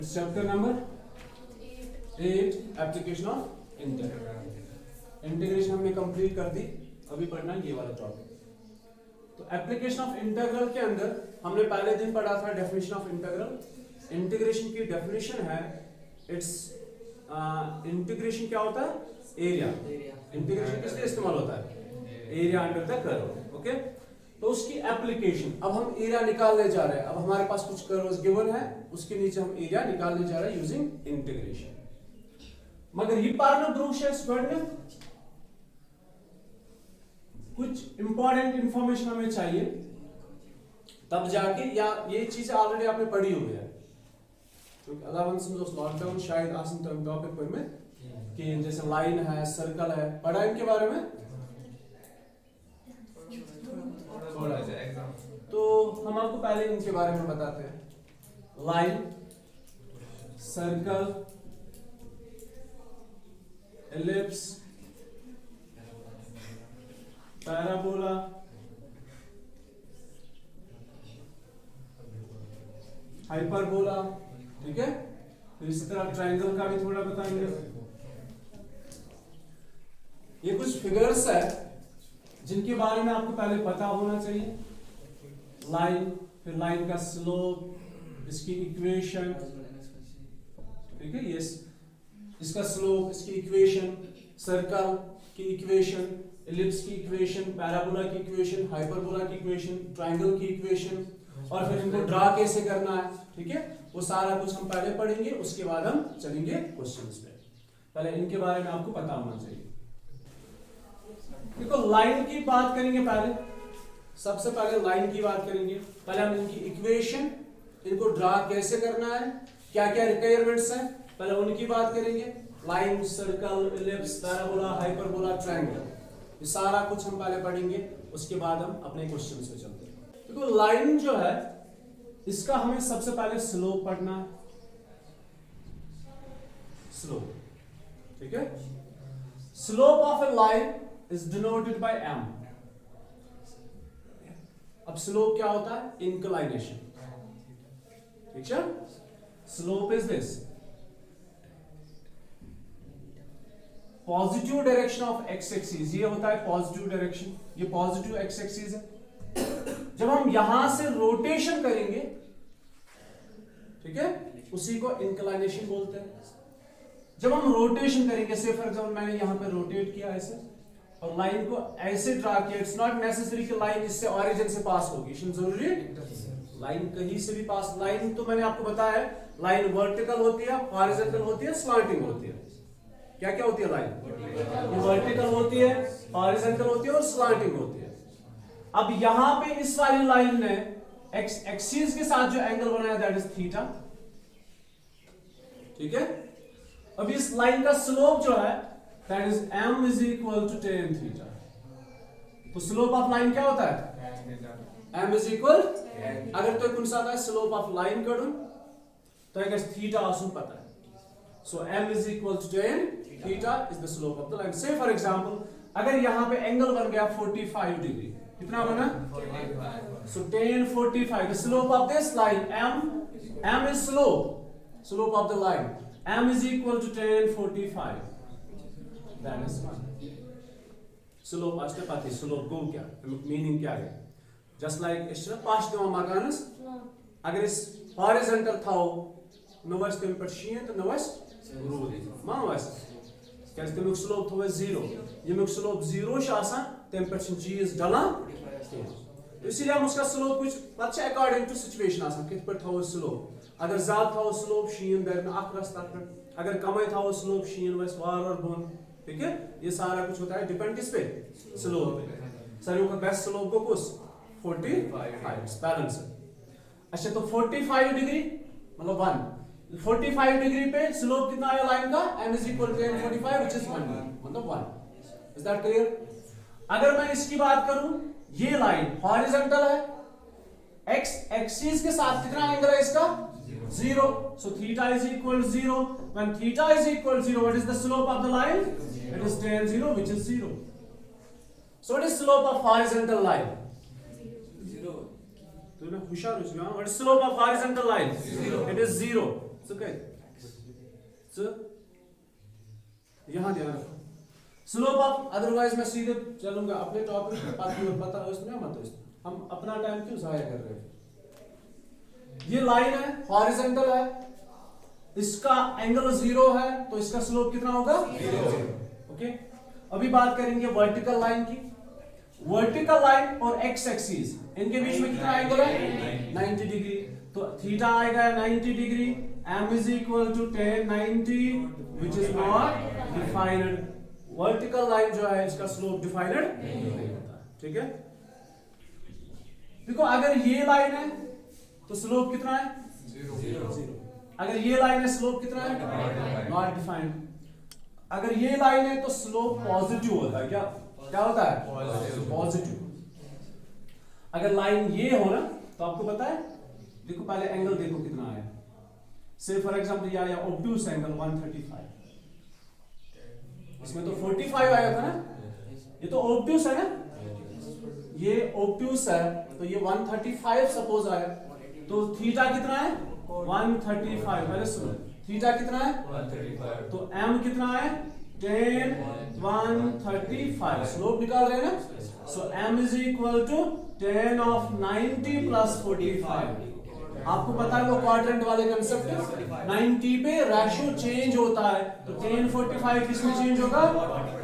Chapter number 8 application of integration हमने complete कर दी। अभी पढ़ना ये वाला टॉपिक। तो एप्लीकेशन ऑफ इंटीग्रल के अंदर हमने पहले दिन पढ़ा था डेफिनेशन ऑफ इंटीग्रल। इंटीग्रेशन की डेफिनेशन है इट्स इंटीग्रेशन क्या होता है? एरिया। इंटीग्रेशन किस लिए इस्तेमाल होता है? Area under the curve. Okay, तो उसकी एप्लीकेशन, अब हम एरिया निकालने जा रहे हैं। अब हमारे पास कुछ कर्व्स गिवन है, उसके नीचे हम एरिया निकालने जा रहे हैं यूजिंग इंटीग्रेशन। मगर ये पार्लर ग्रुप है स्टूडेंट में कुछ इंपॉर्टेंट इंफॉर्मेशन हमें चाहिए तब जाके, या ये चीजें ऑलरेडी आपने पढ़ी हुई है क्योंकि लॉकडाउन शायद आसन टॉपिक पर में कि जैसे लाइन है, सर्कल है, पढ़ा इनके बारे में थोड़ा। तो हम आपको पहले इनके बारे में बताते हैं। Line, circle, ellipse, parabola, hyperbola, ठीक है। तो इसी तरह ट्रायंगल का भी थोड़ा बताएंगे। ये कुछ फिगर्स है जिनके बारे में आपको पहले पता होना चाहिए। लाइन, फिर लाइन का स्लोप, इसकी इक्वेशन, ठीक है, ये इसका स्लोप, इसकी इक्वेशन, सर्कल की इक्वेशन, एलिप्स की इक्वेशन, पैराबोला की इक्वेशन, हाइपरबोला की इक्वेशन, ट्रायंगल की इक्वेशन, और फिर इनको ड्रा कैसे करना है, ठीक है, वो सारा कुछ हम पहले पढ़ेंगे। उसके बाद हम चलेंगे क्वेश्चंस पे। पहले इनके बारे में आपको पता होना चाहिए। देखो, लाइन की बात करेंगे पहले, सबसे पहले लाइन की बात करेंगे। पहले हम इनकी इक्वेशन, इनको ड्रा कैसे करना है, क्या क्या रिक्वायरमेंट्स हैं, पहले उनकी बात करेंगे। Line, circle, ellipse, parabola, hyperbola, triangle, ये सारा कुछ हम पहले पढ़ेंगे। उसके बाद हम अपने क्वेश्चन पे चलते हैं। देखो, लाइन जो है इसका हमें सबसे पहले स्लोप पढ़ना है। स्लोप, ठीक है। Slope of A line is denoted by m. अब स्लोप क्या होता है? इंक्लाइनेशन, ठीक है। Slope is this positive direction of x axis. ये होता है पॉजिटिव डायरेक्शन, ये पॉजिटिव एक्स एक्सिस है। जब हम यहां से रोटेशन करेंगे, ठीक है, उसी को इंक्लाइनेशन बोलते हैं। जब हम रोटेशन करेंगे, से फॉर एग्जांपल मैंने यहां पे रोटेट किया ऐसे और लाइन को ऐसे ड्रा किया, इट्स नॉट नेसेसरी कि लाइन इससे ऑरिजिन से पास होगी। जरूरी है लाइन कहीं से भी पास। लाइन तो मैंने आपको बताया है, लाइन वर्टिकल होती है, हॉरिजॉन्टल होती है, स्लांटिंग होती है। क्या क्या होती है लाइन? वर्टिकल होती है, हॉरिजॉन्टल होती है और स्लांटिंग होती है। अब यहां पे इस वाली लाइन ने एक्स एक्सिस के साथ जो एंगल बनाया दैट इज थीटा, ठीक है। अब इस लाइन का स्लोप जो है that is m is equal to tan theta. तो स्लोप ऑफ लाइन क्या होता है? m is equal, अगर तो कौन सा आता है स्लोप ऑफ लाइन करूं तो अगर थीटा आसन पता है। So m is equal to tan theta is the slope of the line. Say for example, अगर यहां पे एंगल बन गया 45 डिग्री, कितना बना? 45. So tan 45, the slope of this line m is slope of the line. m is equal to tan 45. That is one. Slope आस्ते पाती slope go क्या? Meaning क्या है? Just like इस तरह पास दो मकानस, अगर इस horizontal था वो नवस तेम पर शीन तो नवस रूद मान वस क्या इस तेम slope था वो 0, ये में slope 0 शासन तेम पर शीन चीज डाला, इसीलिए हम उसका slope कुछ अच्छा according to situation आसन कित पर था वो slope। अगर ज़्यादा था वो slope शीन दर में आखरस तक, अगर कम था वो slope शीन वस वार और बोन, ठीक है। ये सारा कुछ होता है डिपेंड किस पे? स्लोप पे। सर का बेस्ट स्लोप को कुछ 45 बैलेंस है। अच्छा, तो 45 डिग्री मतलब 1, 45 डिग्री पे स्लोप कितना आया लाइन का? m is equal to tan 45 which is 1 मतलब 1। Is that clear? अगर मैं इसकी बात करूं, ये लाइन हॉरिजॉन्टल है, x एक्सिस के साथ कितना एंगल है इसका? 0. So theta is equal to 0. When theta is equal to 0, what is the slope of the line? It is tan 0, which is 0. So what is slope of horizontal line? 0. तो ना होशियार हो जाओ। What is slope of horizontal line? 0. It is 0. यहां ध्यान रखो slope of, otherwise मैं सीधे चलूंगा अपने टॉपिक पे, बाकी और पता हो इसमें मत हो, हम अपना टाइम क्यों जाया कर रहे हैं। ये लाइन है, हॉरिजॉन्टल है, इसका एंगल 0 है, तो इसका स्लोप कितना होगा 0। ओके, अभी बात करेंगे वर्टिकल लाइन की। वर्टिकल लाइन और एक्स एक्सिस इनके बीच में कितना एंगल है 90 डिग्री, तो थीटा आएगा 90 degree, m is equal to tan 90 which is not defined। Vertical line जो है इसका स्लोप डिफाइंड नहीं होता, ठीक है। देखो अगर ये लाइन है तो स्लोप कितना है 0। अगर ये लाइन है स्लोप कितना है नॉट डिफाइंड। अगर ये लाइन है तो स्लोप पॉजिटिव होता है, क्या होता है पॉजिटिव। अगर लाइन ये हो ना तो आपको पता है, देखो पहले एंगल देखो कितना आया, से फॉर एग्जांपल या ऑब्ट्यूस एंगल 135, इसमें तो 45 आया था ना, ये तो ऑब्ट्यूस है ना, ये ऑब्ट्यूस है तो ये 135 सपोज आया, तो थीटा कितना है 135। पहले सुनो, थीटा कितना है 135, तो m कितना है tan 135, स्लोप निकाल रहे हैं ना, सो m is equal to tan of 90 plus 45। आपको पता है वो क्वाड्रेंट वाले कंसेप्ट है, 90 पे रेशियो चेंज होता है, तो tan 45 किसमें चेंज होगा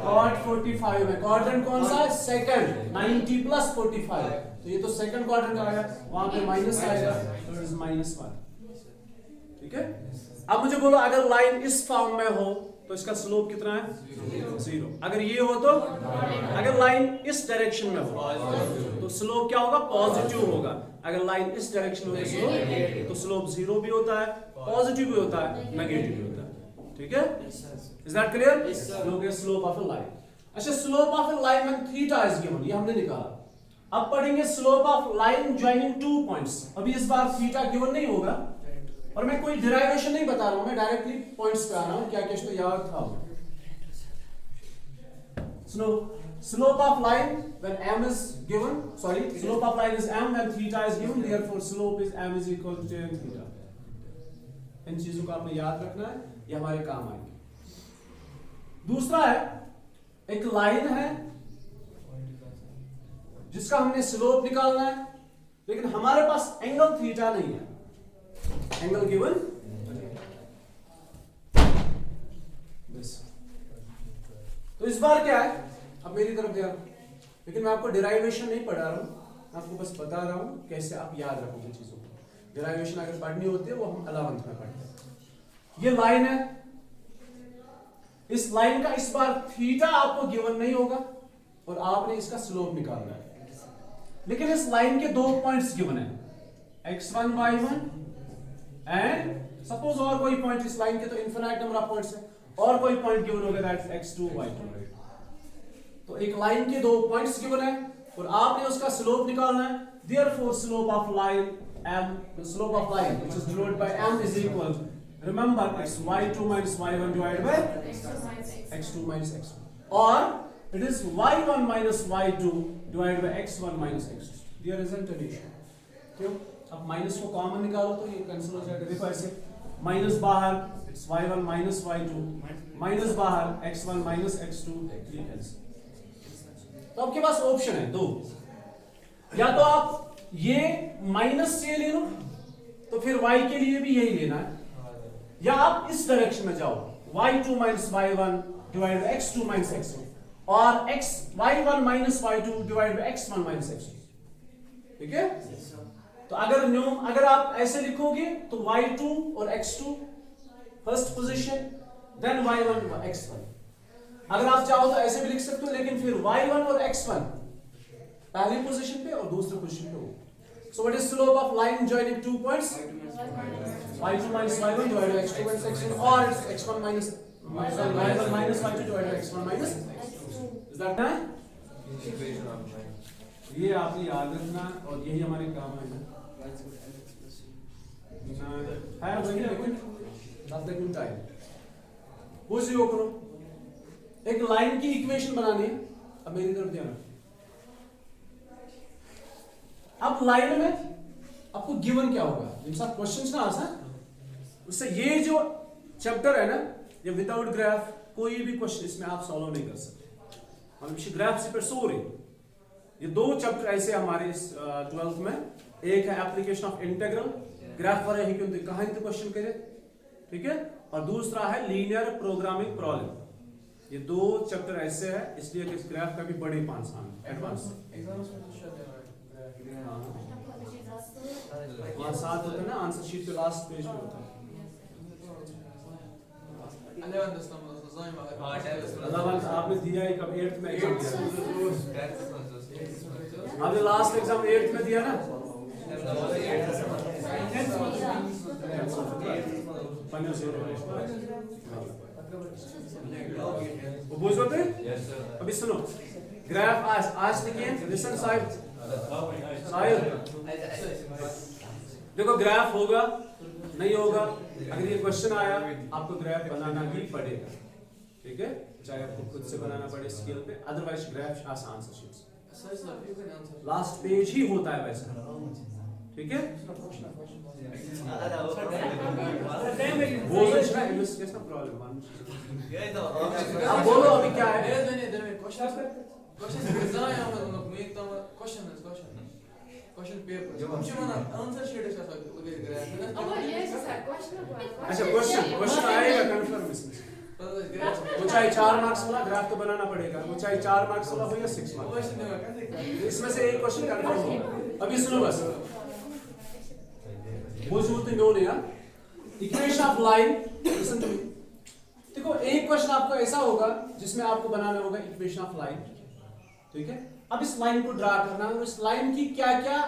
cot 45 में। क्वाड्रेंट कौन सा है सेकंड, 90 plus 45, तो ये तो सेकंड क्वाड्रेंट आएगा, वहां पे माइनस आएगा, तो इट इज -1। ठीक है, अब मुझे बोलो अगर लाइन इस फॉर्म में हो तो इसका स्लोप कितना है 0। अगर ये हो तो, अगर लाइन इस डायरेक्शन में हो तो स्लोप क्या होगा पॉजिटिव होगा। अगर लाइन इस डायरेक्शन में हो तो स्लोप 0 भी होता है, पॉजिटिव भी होता है, नेगेटिव भी होता है। ठीक है, इज दैट क्लियर? लोग स्लोप ऑफ अ लाइन। अच्छा, slope of a line when theta is given, ये हमने निकाला। अब पढ़ेंगे slope of line joining 2 points. अभी इस बार थीटा गिवन नहीं होगा और मैं कोई डिराइवेशन नहीं बता रहा हूं, मैं डायरेक्टली पॉइंट्स पे आ रहा हूं, क्या क्या तो याद था। सुनो, slope of line when m is given, sorry, slope of line is m when theta is given, therefore slope is m is equal to tan theta। इन चीजों को आपने याद रखना है, ये हमारे काम आएंगे। दूसरा है, एक लाइन है जिसका हमने स्लोप निकालना है, लेकिन हमारे पास एंगल थीटा नहीं है, एंगल गिवन दिस। तो इस बार क्या है, अब मेरी तरफ ध्यान, लेकिन मैं आपको डिराइवेशन नहीं पढ़ा रहा हूं, मैं आपको बस बता रहा हूं कैसे आप याद रखोगे चीजों को। डिराइवेशन अगर पढ़नी होती है वो हम 11th में पढ़ते हैं। ये लाइन है, इस लाइन का इस बार थीटा आपको गिवन नहीं होगा और आपने इसका स्लोप निकालना है, लेकिन इस लाइन के 2 पॉइंट्स गिवन है, x1 y1 एंड सपोज और कोई पॉइंट, इस लाइन के तो इनफिनाइट नंबर ऑफ पॉइंट्स है, और कोई पॉइंट गिवन होगा दैट x2 y2। तो एक लाइन के 2 पॉइंट्स गिवन है और आपने उसका स्लोप निकालना है, therefore slope of line m, the slope of line which is denoted by m is equal to, remember it's y2 minus y1 divided by x2 minus x1, or it is y1 minus y2 divided by x1 minus x2। there isn't an issue। क्यों? अब minus को common निकालो तो ये cancel हो जाएगा। देखो ऐसे, माइनस बाहर it's y1 minus y2, minus बाहर x1 minus x2, ये कैंसिल। तो आपके पास ऑप्शन है 2, या तो आप ये माइनस से ले लो तो फिर y के लिए भी यही लेना है, या आप इस डायरेक्शन में जाओ, y2 minus y1 divided by x2 minus x1, और y1 minus y2 divided by x1 minus x2। ठीक है, तो अगर आप ऐसे लिखोगे तो y2 और x2 first position, then y1 और x1। अगर आप चाहो तो ऐसे भी लिख सकते हो, लेकिन फिर y1 और x1 पहली पोजीशन पे और दूसरी पोजीशन पे हो। So what is slope of line joining 2 points? y2 minus y1 divided by x2 minus x1, or it's x1 minus y1 minus y2 divided by x1 minus x2। Is that ना? ये आपने याद रखना और यही हमारे काम है वही, लेकिन टाइम वो सी करो। एक लाइन की इक्वेशन बनानी है, अब मेरी तरफ ध्यान। अब लाइन में आपको गिवन क्या होगा, जिनसे क्वेश्चन ना आसान, उससे ये जो चैप्टर है ना, ये विदाउट ग्राफ कोई भी क्वेश्चन इसमें आप सॉल्व नहीं कर सकते, हम ग्राफ से पर सो रहे। ये दो चैप्टर ऐसे हमारे इस 12th में, एक है एप्लीकेशन ऑफ इंटीग्रल, ग्राफ पर है कि कहां से क्वेश्चन करे, ठीक है, और दूसरा है लीनियर प्रोग्रामिंग प्रॉब्लम। ये दो चैप्टर ऐसे है, इसलिए कि इस ग्राफ का भी बड़े एडवांस वहाँ साथ होता है ना, आंसर शीट के लास्ट पेज पे होता है। आपने दिया है कब 8th में एग्जाम दिया, आपने लास्ट एग्जाम 8th में दिया ना, वो बुझ होते। अभी सुनो ग्राफ आज देखिए, लिसन साहिब देखो, ग्राफ होगा नहीं होगा, अगर ये क्वेश्चन आया आपको ग्राफ बनाना ही पड़ेगा, ठीक है, चाहे आपको खुद से बनाना पड़े स्केल पे, अदरवाइज ग्राफ आसान से शीट लास्ट पेज ही होता है वैसे, ठीक है। वो कैसा प्रॉब्लम, अब बोलो अभी क्या है क्वेश्चन पेपर हम जो ना आंसर शीट है सर लगे ग्राफ अब ये सर अच्छा क्वेश्चन आएगा कंफर्म इसमें, वो चाहे 4 मार्क्स वाला ग्राफ तो बनाना पड़ेगा, वो चाहे 4 मार्क्स वाला हो या 6 मार्क्स, इसमें से एक क्वेश्चन कंफर्म होगा। अभी सुनो बस, वो जो तो नो यार, equation of line, listen to me. देखो एक क्वेश्चन आपको ऐसा होगा जिसमें आपको बनाना होगा इक्वेशन ऑफ लाइन, ठीक है। अब इस लाइन को ड्रा करना है और इस लाइन की क्या क्या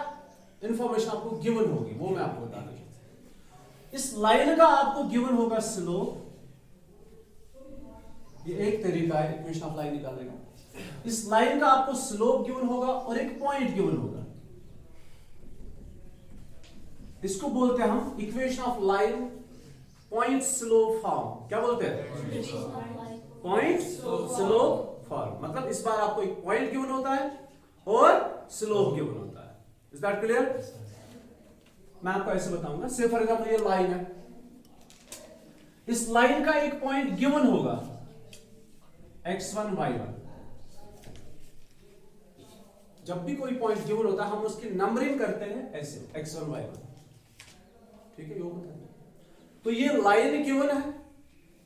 इंफॉर्मेशन आपको गिवन होगी वो मैं आपको बताना चाहूंगा। इस लाइन का आपको गिवन होगा स्लोप, ये एक तरीका है इक्वेशन ऑफ लाइन निकालने का। इस लाइन का आपको स्लोप गिवन होगा और एक पॉइंट गिवन होगा, इसको बोलते हैं हम equation of line point slope form. क्या बोलते हैं? Point slope form. मतलब इस बार आपको एक पॉइंट गिवन होता है और स्लोप गिवन होता है। Is that clear? मैं आपको ऐसे बताऊंगा, से फॉर एग्जांपल ये लाइन है, इस लाइन का एक पॉइंट गिवन होगा x1 y1। जब भी कोई पॉइंट गिवन होता है हम उसकी नंबरिंग करते हैं ऐसे x1 y1, ठीक है, योग होता है। तो ये लाइन गिवन है,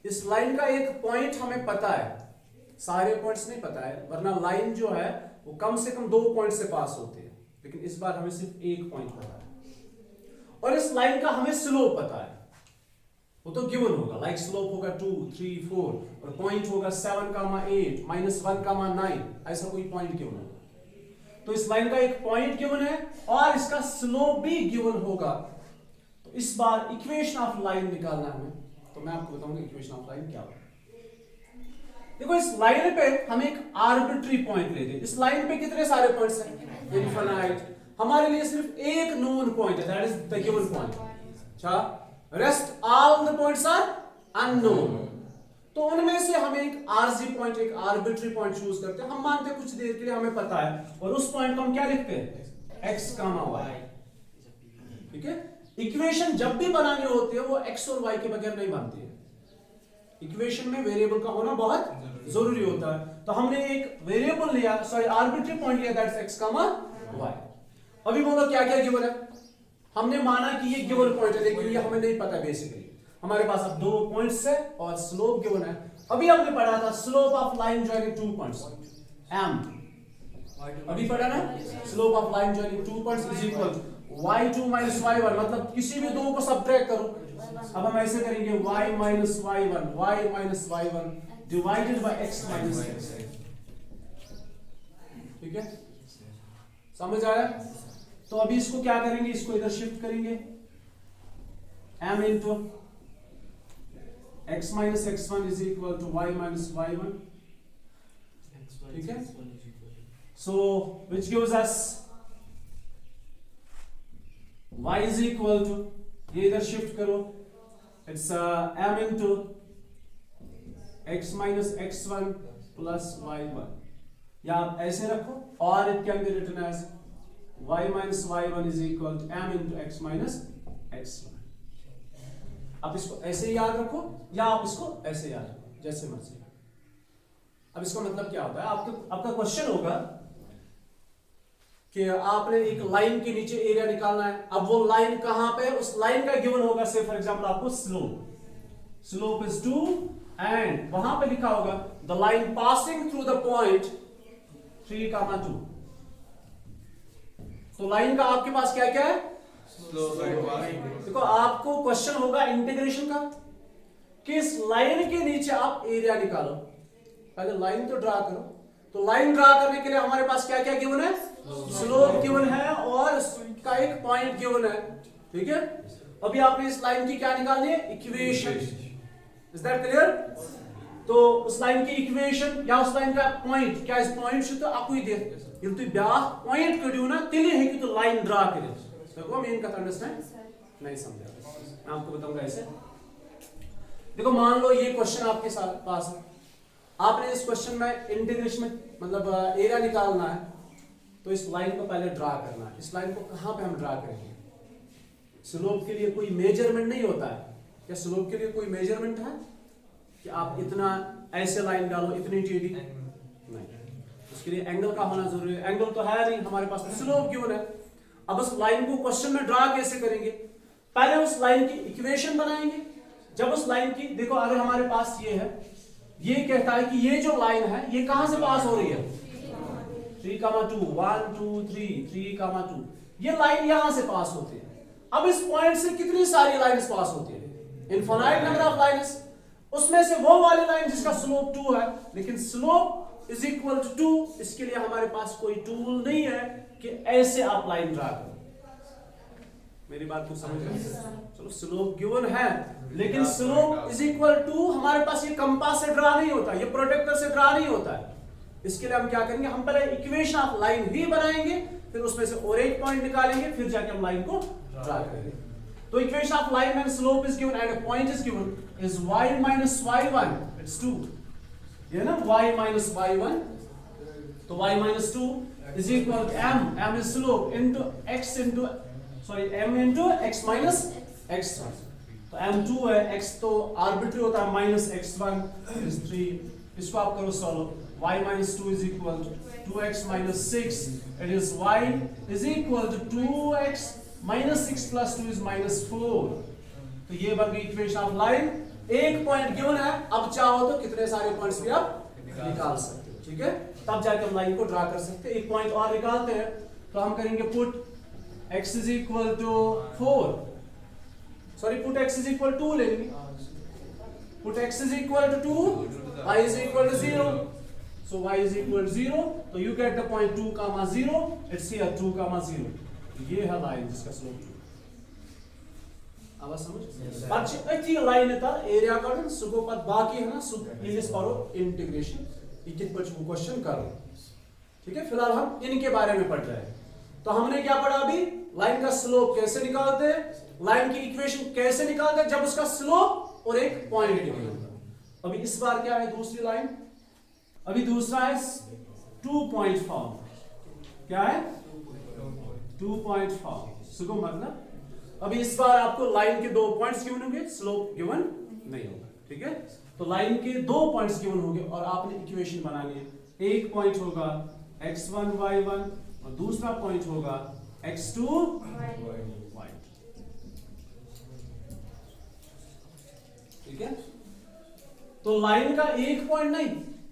इस लाइन का एक पॉइंट हमें पता है, सारे पॉइंट्स नहीं पता है, वरना लाइन जो है वो कम से कम 2 पॉइंट से पास होती है, लेकिन इस बार हमें सिर्फ एक पॉइंट पता है। और इस लाइन का हमें स्लोप पता है, वो तो गिवन होगा, लाइक स्लोप होगा 2, 3, 4 और पॉइंट होगा 7, 8, -1, 9, ऐसा कोई पॉइंट गिवन होगा। तो इस लाइन का एक पॉइंट गिवन है और इसका स्लोप भी गिवन होगा। तो इस बार इक्वेशन ऑफ लाइन निकालना है हमें, तो मैं आपको बताऊंगा इक्वेशन ऑफ लाइन क्या होगा। देखो इस लाइन पे हम एक आर्बिट्री पॉइंट लेते हैं। इस लाइन पे कितने सारे पॉइंट्स हैं? इनफाइनाइट। हमारे लिए सिर्फ एक नोन पॉइंट है, that is the given point. अच्छा, rest all the points are unknown. तो उनमें से हम एक आरजी पॉइंट, एक आर्बिट्री पॉइंट चूज करते हैं। हम मानते हैं कुछ देर के लिए हमें पता है, और उस पॉइंट को हम क्या लिखते हैं? x, y। ठीक है। इक्वेशन जब भी बनानी होती है वो x और y के बगैर नहीं बनती है। इक्वेशन में वेरिएबल का होना बहुत जरूरी होता है। तो हमने एक वेरिएबल लिया, सॉरी आर्बिट्री पॉइंट लिया, दैट्स x, y। अभी बोलो क्या क्या गिवन है? हमने माना कि ये गिवन पॉइंट है, लेकिन ये हमें नहीं पता बेसिकली। हमारे पास अब 2 पॉइंट्स है और स्लोप गिवन है। अभी हमने पढ़ा था slope of line joining 2 points, m। अभी पढ़ा ना, slope of line joining 2 points is equal y2 minus y1, मतलब किसी भी दो को सब्ट्रैक्ट करो। अब हम ऐसे करेंगे y minus y1 divided by x minus x। ठीक है, समझ आया? तो अभी इसको क्या करेंगे, इसको इधर शिफ्ट करेंगे, m into x minus x1 is equal to y minus y1। ठीक है, so which gives us y is equal to, ये इधर शिफ्ट करो, it's m into x minus x1 plus y1, या आप ऐसे रखो, और it can be written as y minus y1 is equal to m into x minus x1। आप इसको ऐसे याद रखो या आप इसको ऐसे याद रखो, जैसे मर्जी। अब इसका मतलब क्या होता है, आपका क्वेश्चन होगा कि आपने एक लाइन के नीचे एरिया निकालना है। अब वो लाइन कहां पे है, उस लाइन का गिवन होगा, से फॉर एग्जांपल आपको स्लोप इज 2 एंड वहां पे लिखा होगा the line passing through the point 3, 2। तो लाइन का आपके पास क्या क्या है, देखो आपको क्वेश्चन होगा इंटीग्रेशन का, कि इस लाइन के नीचे आप एरिया निकालो। पहले लाइन तो ड्रा करो। तो लाइन ड्रा करने के लिए हमारे पास क्या क्या गिवन है, स्लोप गिवन है और इसका एक पॉइंट गिवन है, ठीक है। अभी आपने इस लाइन की क्या निकालनी है, इक्वेशन। Is that clear? तो उस लाइन की इक्वेशन या उस लाइन का पॉइंट, क्या इस पॉइंट से तो आपको ही दे यदि तुम ब्याह पॉइंट करियो ना तिले है कि तो लाइन ड्रा करे। देखो मेन का अंडरस्टैंड नहीं समझा, मैं आपको बताऊंगा ऐसे। देखो मान लो ये क्वेश्चन आपके साथ पास है, आपने इस क्वेश्चन में इंटीग्रेशन में मतलब एरिया निकालना है, तो इस लाइन को पहले ड्रा करना है। इस लाइन को कहां पे हम ड्रा करेंगे, स्लोप के लिए कोई मेजरमेंट नहीं होता है क्या, स्लोप के लिए कोई मेजरमेंट है कि आप इतना ऐसे लाइन डालो इतनी टेढ़ी, नहीं, उसके लिए एंगल का होना जरूरी है। एंगल तो है नहीं हमारे पास, स्लोप क्यों है। अब उस लाइन को क्वेश्चन में ड्रा कैसे करेंगे, पहले उस लाइन की इक्वेशन बनाएंगे। जब उस लाइन की देखो, अगर हमारे पास ये है, ये कहता है कि ये जो लाइन है ये कहां से पास हो रही है, 3, 2, 1, 2, 3, 3, 2, ये लाइन यहां से पास होती है। अब इस पॉइंट से कितनी सारी लाइंस पास होती है, इनफाइनाइट नंबर ऑफ लाइंस। उसमें से वो वाली लाइन जिसका स्लोप 2 है, लेकिन स्लोप इज इक्वल टू 2, इसके लिए हमारे पास कोई टूल नहीं है कि ऐसे आप लाइन ड्रा करो। मेरी बात को समझ रहे हैं? चलो स्लोप गिवन है, लेकिन स्लोप इज इक्वल टू हमारे पास ये कंपास से ड्रा नहीं होता, ये प्रोटेक्टर से ड्रा नहीं होता है। इसके लिए हम क्या करेंगे, हम पहले इक्वेशन ऑफ लाइन ही बनाएंगे, फिर उसमें से और एक पॉइंट निकालेंगे, फिर जाके हम लाइन को ड्रा करेंगे। तो equation of line when slope is given and a point is given is y minus y1, it's 2, ये ना y minus y1, तो y minus 2 is equal to m is slope into x into m into x minus x1। तो m2 है, x तो arbitrary होता है, minus x1 is 3, इसको आप करो solve. y minus 2 is equal to 2x minus 6, it is y is equal to 2x minus 6 plus 2 is minus 4। तो ये बन गई इक्वेशन ऑफ लाइन। एक पॉइंट गिवन है, अब चाहो तो कितने सारे पॉइंट्स भी आप निकाल सकते हो, ठीक है। तब जाकर हम लाइन को ड्रा कर सकते हैं। एक पॉइंट और निकालते हैं, तो हम करेंगे put x is equal to 4, sorry put x is equal to 2 लेंगे। Put x is equal to 2, y is equal to 0, so y is equal to 0, तो you get the point 2, 0, it's here 2, 0, ये है line जिसका slope 2। आवाज समझ अच्छी अच्छी line है, एरिया का सुको पर बाकी है ना सुक प्लीज करो इंटीग्रेशन इकित पर क्वेश्चन करो, ठीक है। फिलहाल हम इनके बारे में पढ़ रहे हैं। तो हमने क्या पढ़ा अभी, लाइन का स्लोप कैसे निकालते हैं, लाइन की इक्वेशन कैसे निकालते हैं जब उसका स्लोप और एक पॉइंट गिवन होता। अभी इस बार क्या है दूसरी लाइन, अभी दूसरा है 2 पॉइंट फॉर्म। क्या है 2 पॉइंट फॉर्म, सुको मतलब अभी इस बार आपको लाइन के 2 पॉइंट्स गिवन होंगे, स्लोप गिवन नहीं होगा, ठीक है। तो लाइन के 2 पॉइंट्स गिवन होंगे और आपने इक्वेशन बनानी है। एक पॉइंट होगा x1 y1 और दूसरा पॉइंट होगा x2 y2, ठीक है। तो लाइन का एक पॉइंट नहीं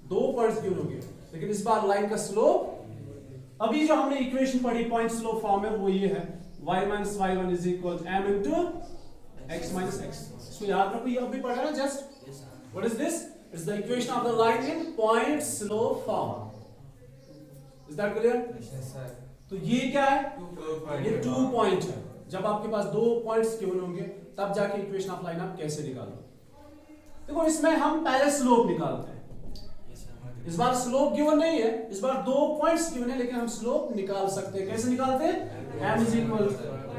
2 पॉइंट्स गिवन होंगे, लेकिन इस बार लाइन का स्लोप, अभी जो हमने इक्वेशन पढ़ी पॉइंट स्लोप फॉर्म में वो ये है y minus y1 is equal to m into x minus x। इसको याद रखो, ये अभी पढ़ा ना just. What is this? It's the equation of the line in point slope form। Is that clear? Yes sir। तो ये क्या है, ये 2 पॉइंट है। जब आपके पास 2 पॉइंट्स गिवन होंगे तब जाके इक्वेशन ऑफ लाइन आप कैसे निकालो। देखो इसमें हम पहले स्लोप निकालते हैं, इस बार स्लोप गिवन नहीं है, इस बार 2 पॉइंट्स गिवन है, लेकिन हम स्लोप निकाल सकते हैं। कैसे निकालते हैं, m is equal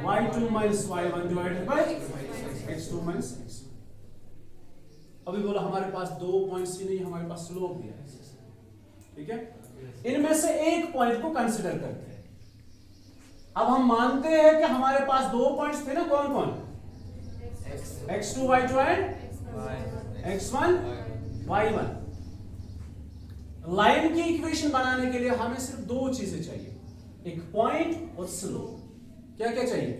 y2 minus y1 divided by x2 minus x। अभी बोला हमारे पास 2 पॉइंट्स ही नहीं, हमारे पास स्लोप भी है, ठीक है। इनमें से एक पॉइंट को कंसीडर करते हैं। अब हम मानते हैं कि हमारे पास 2 पॉइंट्स थे ना, कौन कौन, x2 y2 and x1 y1। Line की इक्वेशन बनाने के लिए हमें सिर्फ दो चीजें चाहिए, एक पॉइंट और स्लोप। क्या क्या चाहिए?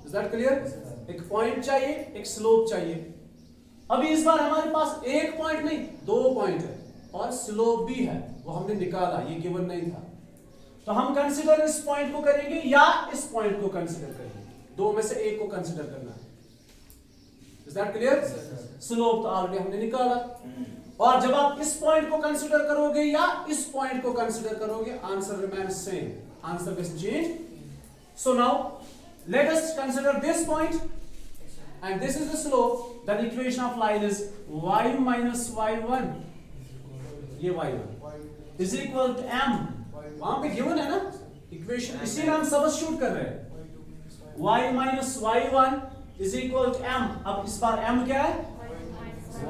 Is that clear? एक पॉइंट चाहिए, एक स्लोप चाहिए। अभी इस बार हमारे पास एक पॉइंट नहीं, दो पॉइंट है और स्लोप भी है, वो हमने निकाला, ये गिवन नहीं था। तो हम कंसीडर इस पॉइंट को करेंगे या इस पॉइंट को कंसीडर करेंगे, दो में से एक को कंसीडर करना है। Is that clear? स्लोप तो ऑलरेडी हमने निकाला, और जब आप इस पॉइंट को कंसीडर करोगे या इस पॉइंट को कंसीडर करोगे, answer remain same, answer will change. So now let us consider this point and this is the slope. Then equation of line is y minus y1, ये y1 is equal to m, वहां पे given है ना equation, इसीलिए हम substitute कर रहे हैं। y minus y1 is equal to m। अब इस बार m क्या है?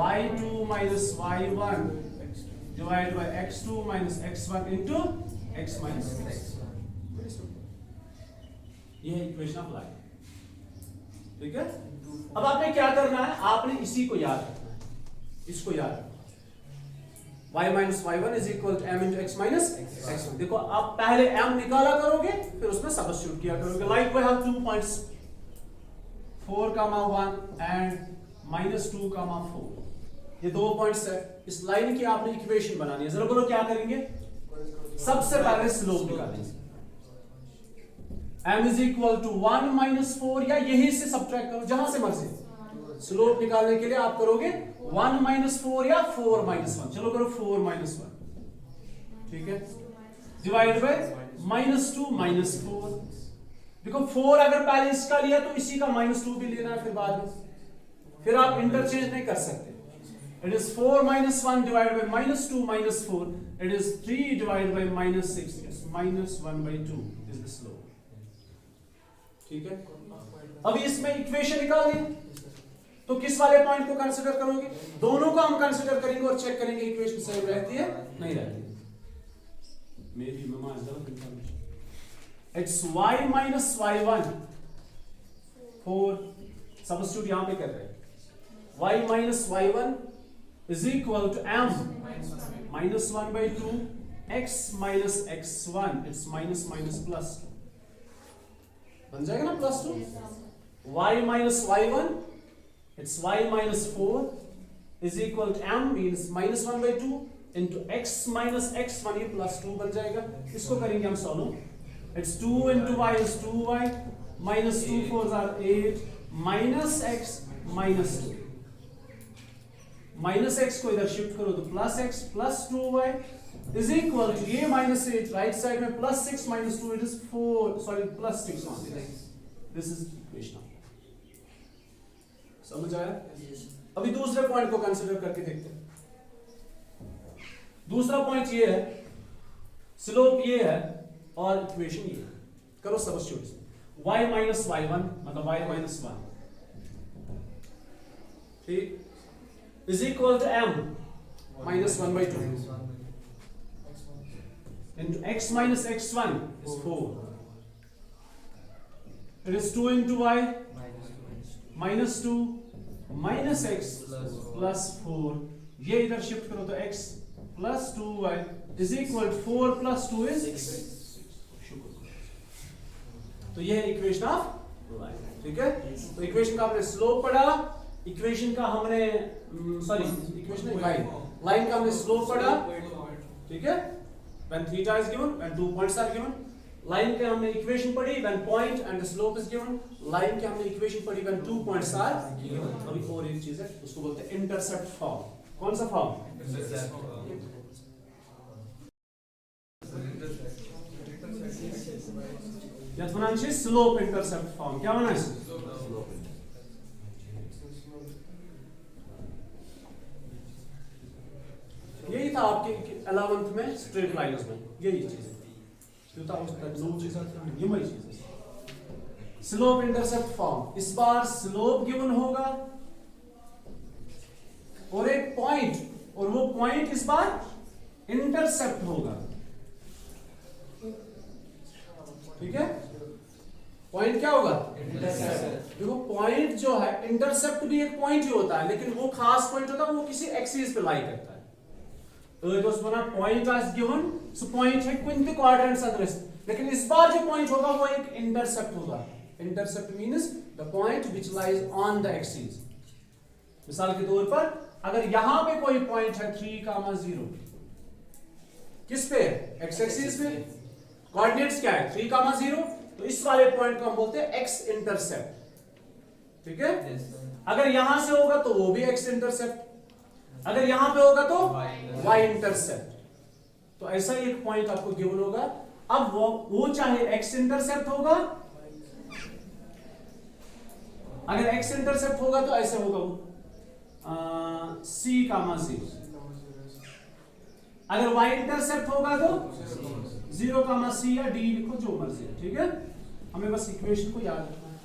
y2 minus y1 divided by x2 minus x1 into x minus x। ये है इक्वेशन ऑफ लाइन, ठीक है। अब आपने क्या करना है, आपने इसी को याद रखना है, इसको याद रखना। y minus y1 is equal to m into x minus x1। देखो आप पहले m निकाला करोगे, फिर उसमें सबस्टिट्यूट किया करोगे। Like we have 2 points 4,1 and -2,4। ये दो पॉइंट्स है, इस लाइन की आपने इक्वेशन बनानी है। जरा बोलो क्या करेंगे? सबसे पहले स्लोप निकालेंगे। m is equal to 1 minus 4, या यही से सब्ट्रैक्ट करो, जहां से मर्जी। स्लोप निकालने के लिए आप करोगे 1 माइनस 4 या 4 माइनस 1। चलो करो 4 माइनस 1, ठीक है, डिवाइड बाय -2 माइनस 4। देखो 4 अगर पहले इसका लिया तो इसी का -2 भी लेना है फिर बाद में, फिर आप इंटरचेंज नहीं कर सकते। It is 4 minus 1 divided by -2 minus 4, it is 3 divided by -6, it's -1/2 is the slope, ठीक है। अभी इसमें इक्वेशन निकालेंगे तो किस वाले पॉइंट को कंसीडर करोगे? दोनों को हम कंसीडर करेंगे और चेक करेंगे इक्वेशन सही रहती है नहीं रहती। मेरी मम्मा गलत information. It's y minus y1 4, substitute यहां पे कर रहे हैं। y minus y1 is equal to m -1/2 x minus x1, it's minus minus plus बन जाएगा ना +2। y minus y1 it's y minus 4 is equal to m means -1/2 into x minus x1, ये +2 बन जाएगा। इसको करेंगे हम solve. It's 2 into y is 2y, -2 4s are 8, minus x minus 2, minus x को इधर शिफ्ट करो तो plus x plus 2y is equal to ये -8 राइट साइड में +6 -2, it is 4, sorry +6 only। This is equation। समझ आया? अभी दूसरे पॉइंट को कंसीडर करके देखते हैं। दूसरा पॉइंट ये है, स्लोप ये है और इक्वेशन ये है। करो सबस्टिट्यूट। y माइनस y1 मतलब y माइनस 1, ठीक, is equal to m -1/2 into x minus x1 is 4. It is 2 into y -2 minus x plus 4, ये इधर शिफ्ट करो तो x plus 2y is equal to 4 plus 2 is 6। तो ये है equation of line, ठीक है। तो इक्वेशन का आपने स्लोप पढ़ा, इक्वेशन का हमने इक्वेशन नहीं, लाइन का हमने स्लोप पढ़ा, ठीक है। When theta is given, when 2 points are given, line के हमने इक्वेशन पढ़ी when point and the slope is given, line के हमने इक्वेशन पढ़ी when 2 points are given। अभी और एक चीज है, उसको बोलते हैं इंटरसेप्ट फॉर्म। कौन सा फॉर्म? याद बनाना चाहिए, स्लोप इंटरसेप्ट फॉर्म। क्या बना है? यही था आपके 11th में स्ट्रेट लाइन्स में, यही चीज स्लोप इंटरसेप्ट फॉर्म। इस बार स्लोप गिवन होगा और एक पॉइंट, और वो पॉइंट इस बार इंटरसेप्ट होगा, ठीक है। पॉइंट क्या होगा? इंटरसेप्ट। देखो पॉइंट जो है, इंटरसेप्ट भी एक पॉइंट ही होता है, लेकिन वो खास पॉइंट होता है, वो किसी एक्सिस पे लाई करता है. Earth was one point as given, so point है कुंती quadrants address. लेकिन इस बार जो पॉइंट होगा वो एक इंटरसेप्ट होगा. Intercept means the point which lies on the axis. मिसाल के तौर पर अगर यहां पे कोई पॉइंट है 3,0, किस पे? एक्स एक्सिस पे. कोऑर्डिनेट्स क्या है? 3,0. तो इस वाले पॉइंट को हम बोलते हैं एक्स इंटरसेप्ट. ठीक है? अगर यहां से होगा तो वो भी एक्स इंटरसेप्ट, अगर यहां पे होगा तो वाई इंटरसेप्ट. तो ऐसा ही एक पॉइंट आपको गिवन होगा. अब वो चाहे एक्स इंटरसेप्ट होगा, अगर एक्स इंटरसेप्ट होगा तो ऐसे होगा वो C,0. अगर y इंटरसेप्ट होगा तो 0,C या D लिखो, जो मर्जी है. ठीक है, हमें बस इक्वेशन को याद रखना है.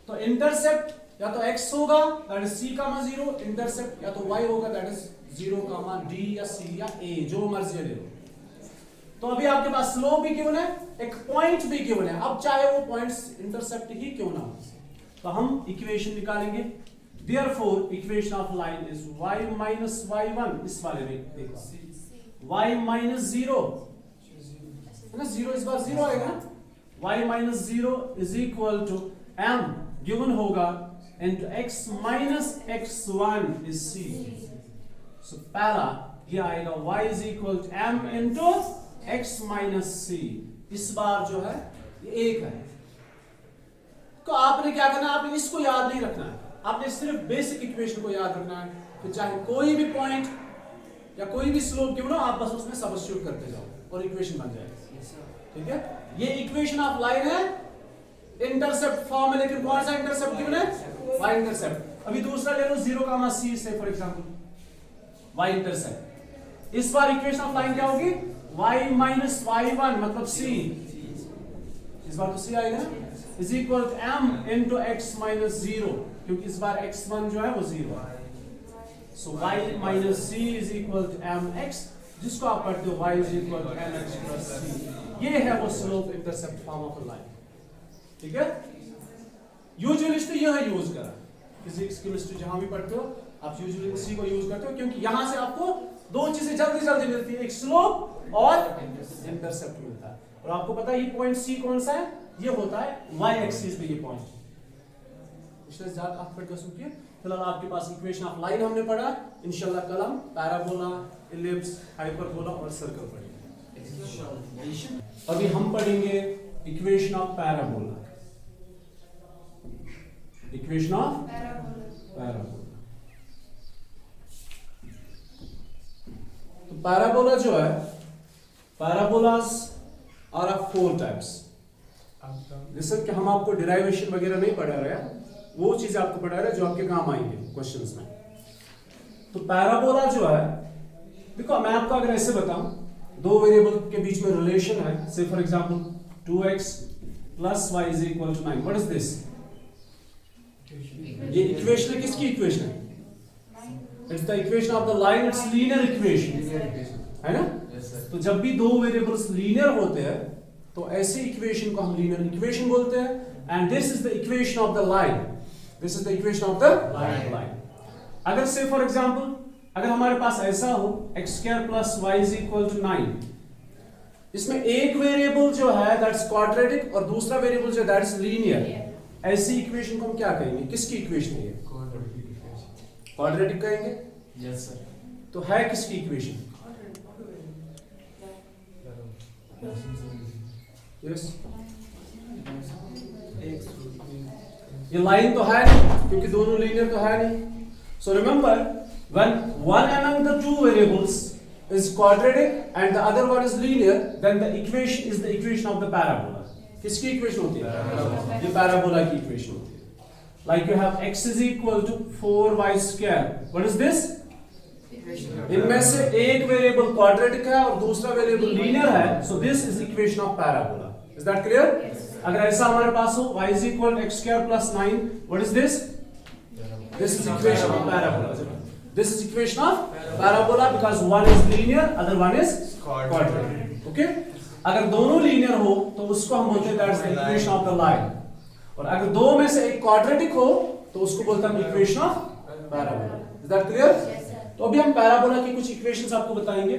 तो इंटरसेप्ट या तो x होगा दैट इज C,0, इंटरसेप्ट या तो y होगा दैट इज 0,D या C या A, जो मर्जी ले लो. तो अभी आपके पास स्लोप भी गिवन है, एक पॉइंट भी गिवन है. अब चाहे वो पॉइंट्स इंटरसेप्ट ही क्यों ना हो, तो हम इक्वेशन निकालेंगे. Therefore, equation of line is y minus y1. इस वाले में देखो y minus 0 है ना, 0 इस बार 0 आएगा ना. y minus 0 is equal to m given होगा into x minus x1 is c. So पहला ये आएगा y is equal to m into x minus c. इस बार जो है ये 1 है. तो आपने क्या करना है, आपने इसको याद नहीं रखना है, आपने सिर्फ बेसिक इक्वेशन को याद रखना है. तो चाहे कोई भी पॉइंट या कोई भी स्लोप क्यों ना, आप बस उसमें सब्स्टिट्यूट करते जाओ और इक्वेशन बन जाएगी. ठीक है, ये इक्वेशन ऑफ लाइन है इंटरसेप्ट फॉर्म में, लेकिन कौन सा इंटरसेप्ट गिवन है? Y intercept. अभी दूसरा ले लो 0,C से फॉर एग्जांपल वाई इंटरसेप्ट. इस बार इक्वेशन ऑफ लाइन क्या होगी? y minus y1 मतलब C. इस बार तो C आएगा ना, is equal to m into x minus 0, क्योंकि इस बार x1 जो है वो 0 है. So y minus c is equal to mx, जिसको आप पढ़ते हो y is equal to mx plus c. ये है वो slope intercept form of line. ठीक है, यूजुअली तो यह यूज करा, फिजिक्स केमिस्ट्री जहां भी पढ़ते हो आप यूजुअली इसी को यूज करते हो, क्योंकि यहां से आपको दो चीजें जल्दी जल्दी मिलती है, एक स्लोप और इंटरसेप्ट मिलता है. और आपको पता है ये पॉइंट C कौन सा है? ये होता है y एक्सिस पे ये पॉइंट. फिलहाल आपके पास इक्वेशन ऑफ लाइन हमने पढ़ा. इंशाल्लाह कल हम पैराबोला, इलिप्स, हाइपरबोला और सर्कल पढ़ेंगे. अभी हम पढ़ेंगे equation of parabola. Equation of parabola. तो पैराबोला जो है, पैराबोलास आर ऑफ 4 टाइप्स. जैसे कि हम आपको डिराइवेशन वगैरह नहीं पढ़ा रहे हैं, वो चीज आपको पढ़ा रहे हैं जो आपके काम आएंगे क्वेश्चंस में. तो पैराबोला जो है, देखो मैं आपको अगर ऐसे बताऊं, दो वेरिएबल के बीच में रिलेशन है, से for example 2x plus y is equal to 9. What is this? ये इक्वेशन है, किसकी इक्वेशन है? It's the equation of the line. It's linear equation है ना. तो जब भी दो वेरिएबल्स लीनियर होते हैं तो ऐसे इक्वेशन को हम लीनियर इक्वेशन बोलते हैं. And this is the equation of the line. This is the equation of the line. अगर से फॉर एग्जांपल अगर हमारे पास ऐसा हो x² plus y is equal to 9, इसमें एक वेरिएबल जो है दैट्स क्वाड्रेटिक और दूसरा वेरिएबल जो दैट्स लीनियर, ऐसी इक्वेशन को हम क्या कहेंगे? किसकी इक्वेशन है ये? क्वाड्रेटिक कहेंगे. Yes sir. तो है किसकी इक्वेशन? यस. ये लाइन तो है नहीं, क्योंकि दोनों लीनियर तो है नहीं. So remember, when one among the two variables is quadratic and the other one is linear, then the equation is the equation of the parabola. किसकी इक्वेशन होती है? ये पैराबोला की इक्वेशन होती है. Like you have x is equal to 4y square. What is this? इनमें से एक वेरिएबल क्वाड्रेटिक है और दूसरा वेरिएबल लीनियर है. So this is equation of parabola. Is that clear? अगर ऐसा हमारे पास हो y is equal to x² plus 9. What is this? This is equation of parabola. This is equation of parabola because one is linear, other one is quadratic. Okay? अगर दोनों linear हो तो उसको हम बोलते हैं that's the equation of the line. और अगर दो में से एक क्वाड्रेटिक हो तो उसको बोलते हैं equation of parabola. Is that clear? तो अभी हम पैराबोला की कुछ इक्वेशंस आपको बताएंगे,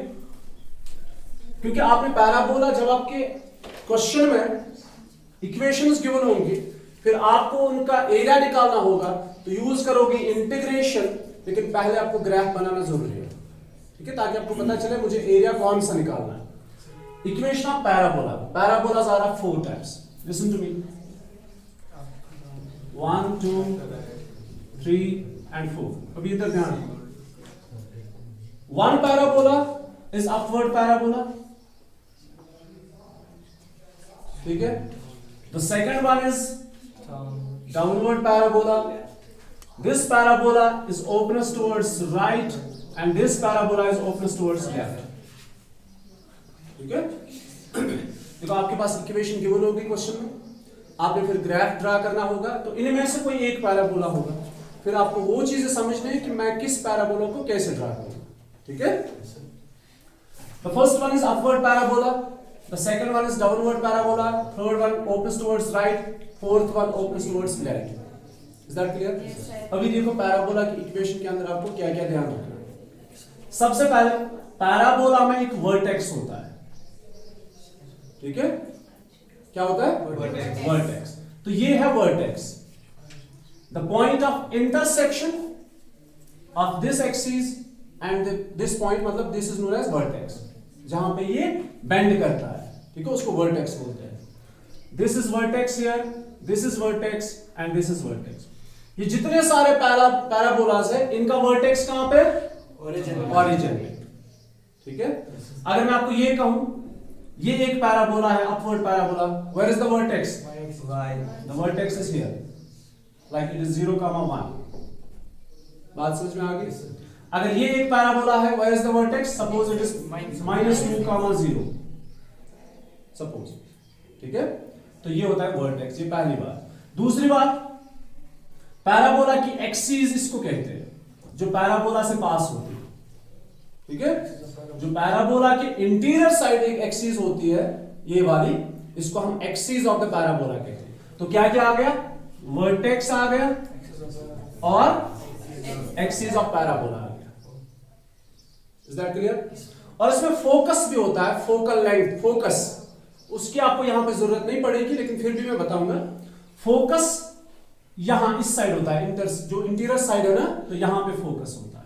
क्योंकि आपने पैराबोला जब आपके क्वेश्चन में इक्वेशंस गिवन होंगी, फिर आपको उनका एरिया निकालना होगा, तो यूज करोगे इंटीग्रेशन, लेकिन पहले आपको ग्राफ बनाना जरूरी है, ठीक है, ताकि आपको पता चले मुझे एरिया कौन सा निकालना है। Equation of parabola, parabolas are of 4 types, listen to me, 1 2 3 and 4। अभी इधर ध्यान रखो, one parabola is upward parabola, ठीक है, the second one is downward parabola, this parabola is openness towards right and this parabola is openness towards left, ठीक है। देखो आपके पास इक्वेशन गिवन होगी क्वेश्चन में, आपने फिर ग्राफ ड्रा करना होगा, तो इनमें से कोई एक पैराबोला होगा, फिर आपको वो चीजें समझनी है कि मैं किस पैराबोला को कैसे ड्रा करूं, ठीक है। The first one is upward parabola, the second one is downward parabola, third one opens towards right, fourth one opens towards left। Is that clear? Yes, sir. अभी देखो पैराबोला की इक्वेशन के अंदर आपको क्या क्या ध्यान रखना है। सबसे पहले पैराबोला में एक वर्टेक्स होता है, ठीक है, क्या होता है? वर्टेक्स। तो ये है vertex, the point of intersection of this axis and this point, मतलब this is known as vertex, जहां पे ये बेंड करता है, ठीक है, उसको वर्टेक्स बोलते हैं। This is vertex here, this is vertex and this is vertex. ये जितने सारे पैराबोलास है, इनका वर्टेक्स कहां पे? ओरिजिन में, ठीक है। अगर मैं आपको ये कहूं, ये एक पैराबोला है, upward parabola, where is the vertex? The vertex is here, like it is 0,1। बात समझ में आ गई? अगर ये एक पैराबोला है, where is the vertex? Suppose it is -2,0, suppose, ठीक है। तो ये होता है वर्टेक्स, ये पहली बात। दूसरी बात, पैराबोला की एक्सिस इसको कहते हैं, जो पैराबोला से पास होती है, ठीक है। जो पैराबोला के इंटीरियर साइड एक एक्सिस होती है, ये वाली, इसको हम एक्सिस ऑफ द पैराबोला कहते हैं। तो क्या क्या आ गया? वर्टेक्स आ गया और एक्सिस ऑफ पैराबोला आ गया। Is that clear? और इसमें फोकस भी होता है, फोकल लेंथ, फोकस, उसकी आपको यहां पे जरूरत नहीं पड़ेगी, लेकिन फिर भी मैं बताऊंगा। फोकस यहां इस साइड होता है, जो इंटीरियर साइड है ना, तो यहां पे फोकस होता है।